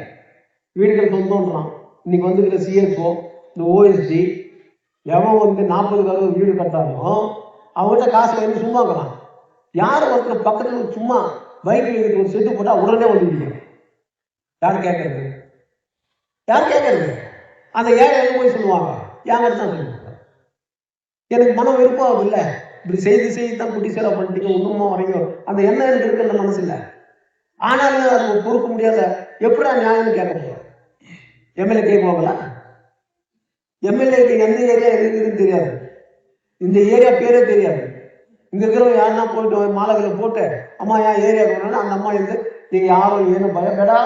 வீடுகள் சொந்தம்ன்றான். இன்னைக்கு வந்துக்கிற சிஎஸ்ஓ, இந்த ஓஎஸ்டி, எவன் வந்து 40 வீடு கட்டாலும் அவங்ககிட்ட காசு வாங்கி சும்மா இருக்கிறான். யார் ஒருத்தர் பக்கத்துல சும்மா பைக் வைக்கிறது ஒரு செட்டு போட்டா உடனே வந்துடுங்க. யார் கேட்கறது? யார் கேட்கறது? அந்த ஏழை எங்க போய் சொல்லுவாங்க, யாங்கிட்ட தான் சொல்லுவாங்க. எனக்கு மனம் விருப்பம் இல்லை, இப்படி செய்து தான் குட்டி சேலை பண்ணிட்டீங்க இன்னுமா வரைக்கும் அந்த எண்ணம் எனக்கு இருக்கு அந்த மனசுல. ஆனாலும் அது பொறுக்க முடியாத எப்படா நியாயம்னு கேட்க முடியும். எம்எல்ஏ கேட்குவாங்களா? எம்எல்ஏக்கு எந்த ஏரியா இருக்குதுன்னு தெரியாது, இந்த ஏரியா பேரே தெரியாது. இங்க இருக்கிறவங்க யாருன்னா போயிட்டு மாலைகளை போட்டு அம்மா என் ஏரியா போனா அந்த அம்மா இருந்து நீங்க யாரும் ஏன்னு பயப்படா,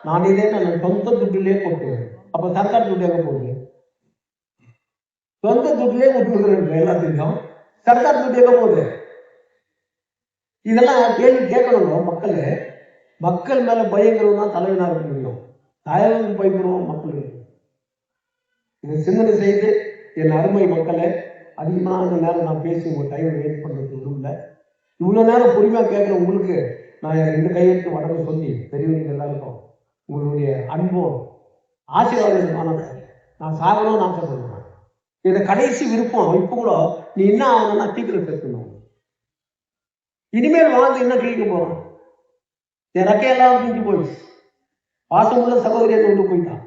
நான் இதே நான் சொந்த துட்டிலே போட்டுவேன். அப்ப சர்க்கார் துட்டு எங்க போகுது? சொந்த துட்டிலே விட்டுருக்குறேன் எல்லாத்தையும். சர்க்கார் துட்டு எங்க போகுது? இதெல்லாம் கேள்வி கேட்கணும். மக்கள் மேல பயங்கரம் தான் தலைவனாக இருக்க முடியும். தலைவனுக்கு பயப்படுவோம் மக்கள். இதை சிந்தனை செய்து என் அருமை மக்களை, அதிகமான நேரம் நான் பேசி உங்க டைம் வேஸ்ட் பண்றது விரும்பல. இவ்வளவு நேரம் பொறுமையா கேட்கிற உங்களுக்கு நான் இந்த கையெழுத்து வடக்கு சொல்லி பெரியவங்க எல்லாருக்கும் உங்களுடைய அன்பும் ஆசீர்வாதமான நான் சாகணும்னு ஆசைப்படுறேன். இதை கடைசி விருப்பம். இப்ப கூட நீ என்ன ஆகணும்னா சீக்கிரம் சேர்க்கணும். இனிமேல் வாழ்ந்து என்ன கிழிக்க போறோம்? என் ரக்கையெல்லாம் கிழிஞ்சு போயிடுச்சு. பாசமுள்ள சகோதரியை கொண்டு போயிட்டான்.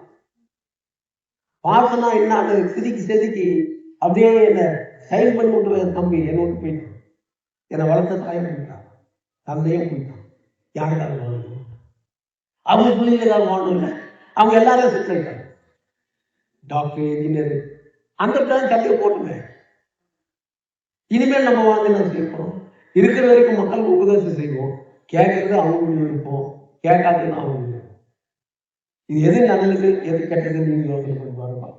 பாசனா என்ன செதுக்கி அப்படியே என்ன செயல் பண்ணி விட்டு தம்பி என்ன விட்டு போயிட்டான். என்னை வளர்த்த தாயம் போயிட்டான், தந்தையும் போயிட்டான். யாருக்காக வாழணும்? அவங்க பிள்ளைங்களுக்காக வாழணும் இல்லை. அவங்க எல்லாரும் செட்டில் ஆயிட்டாங்க. டாக்டர், இன்ஜினியர், அந்த பிளான் தந்தையை போட்டுமே. இனிமேல் நம்ம வாழ்ந்து என்ன செய்யணும்? இருக்கிற வரைக்கும் மக்களுக்கு உபதேசம் செய்வோம். கேட்கறது அவங்க இருப்போம், கேட்காதுன்னு அவங்க. இது எது நல்லது எது கெட்டது நீங்க யோசனை பண்ணி பாருங்க,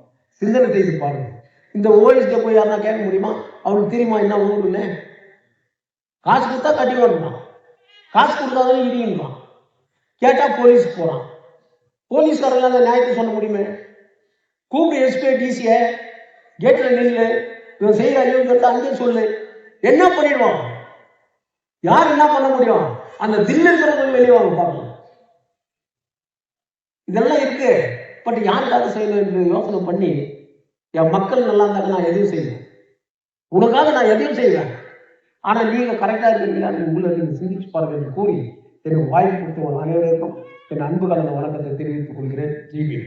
சிந்தனை செய்து பாருங்க. இந்த ஓஎஸ்ட போய் யாருன்னா கேட்க முடியுமா? அவனுக்கு தெரியுமா என்ன ஊருன்னு? காசு கொடுத்தா கட்டி வரணும், காசு கொடுத்தாதான் இடிங்கலாம். கேட்டா போலீஸ் போறான். போலீஸ்காரங்க அந்த நியாயத்தை சொல்ல முடியுமே? கூப்பிடு எஸ்பி டிசிய கேட்ல நில்லு, இவன் செய்யற இவங்க அங்கேயே சொல்லு, என்ன பண்ணிடுவான்? யார் என்ன பண்ண முடியும்? அந்த தில்லு இருக்கிறவங்க வெளியே வாங்க பாருங்க. இதெல்லாம் இருக்கு. பட் யாருக்காக செய்யணும் என்று யோசனை பண்ணி என் மக்கள் நல்லா இருந்தாங்க நான் எதையும் செய்வேன், உனக்காக நான் எதையும் செய்வேன். ஆனா நீங்க கரெக்டா இருக்கீங்களா உங்களை நீங்க சிந்திச்சு பாருங்க என்று கூறி எனக்கு வாய்ப்பு கொடுத்த அனைவருக்கும் என் அன்பு கலந்த வணக்கத்தை தெரிவித்துக் கொள்கிறேன். ஜிபி.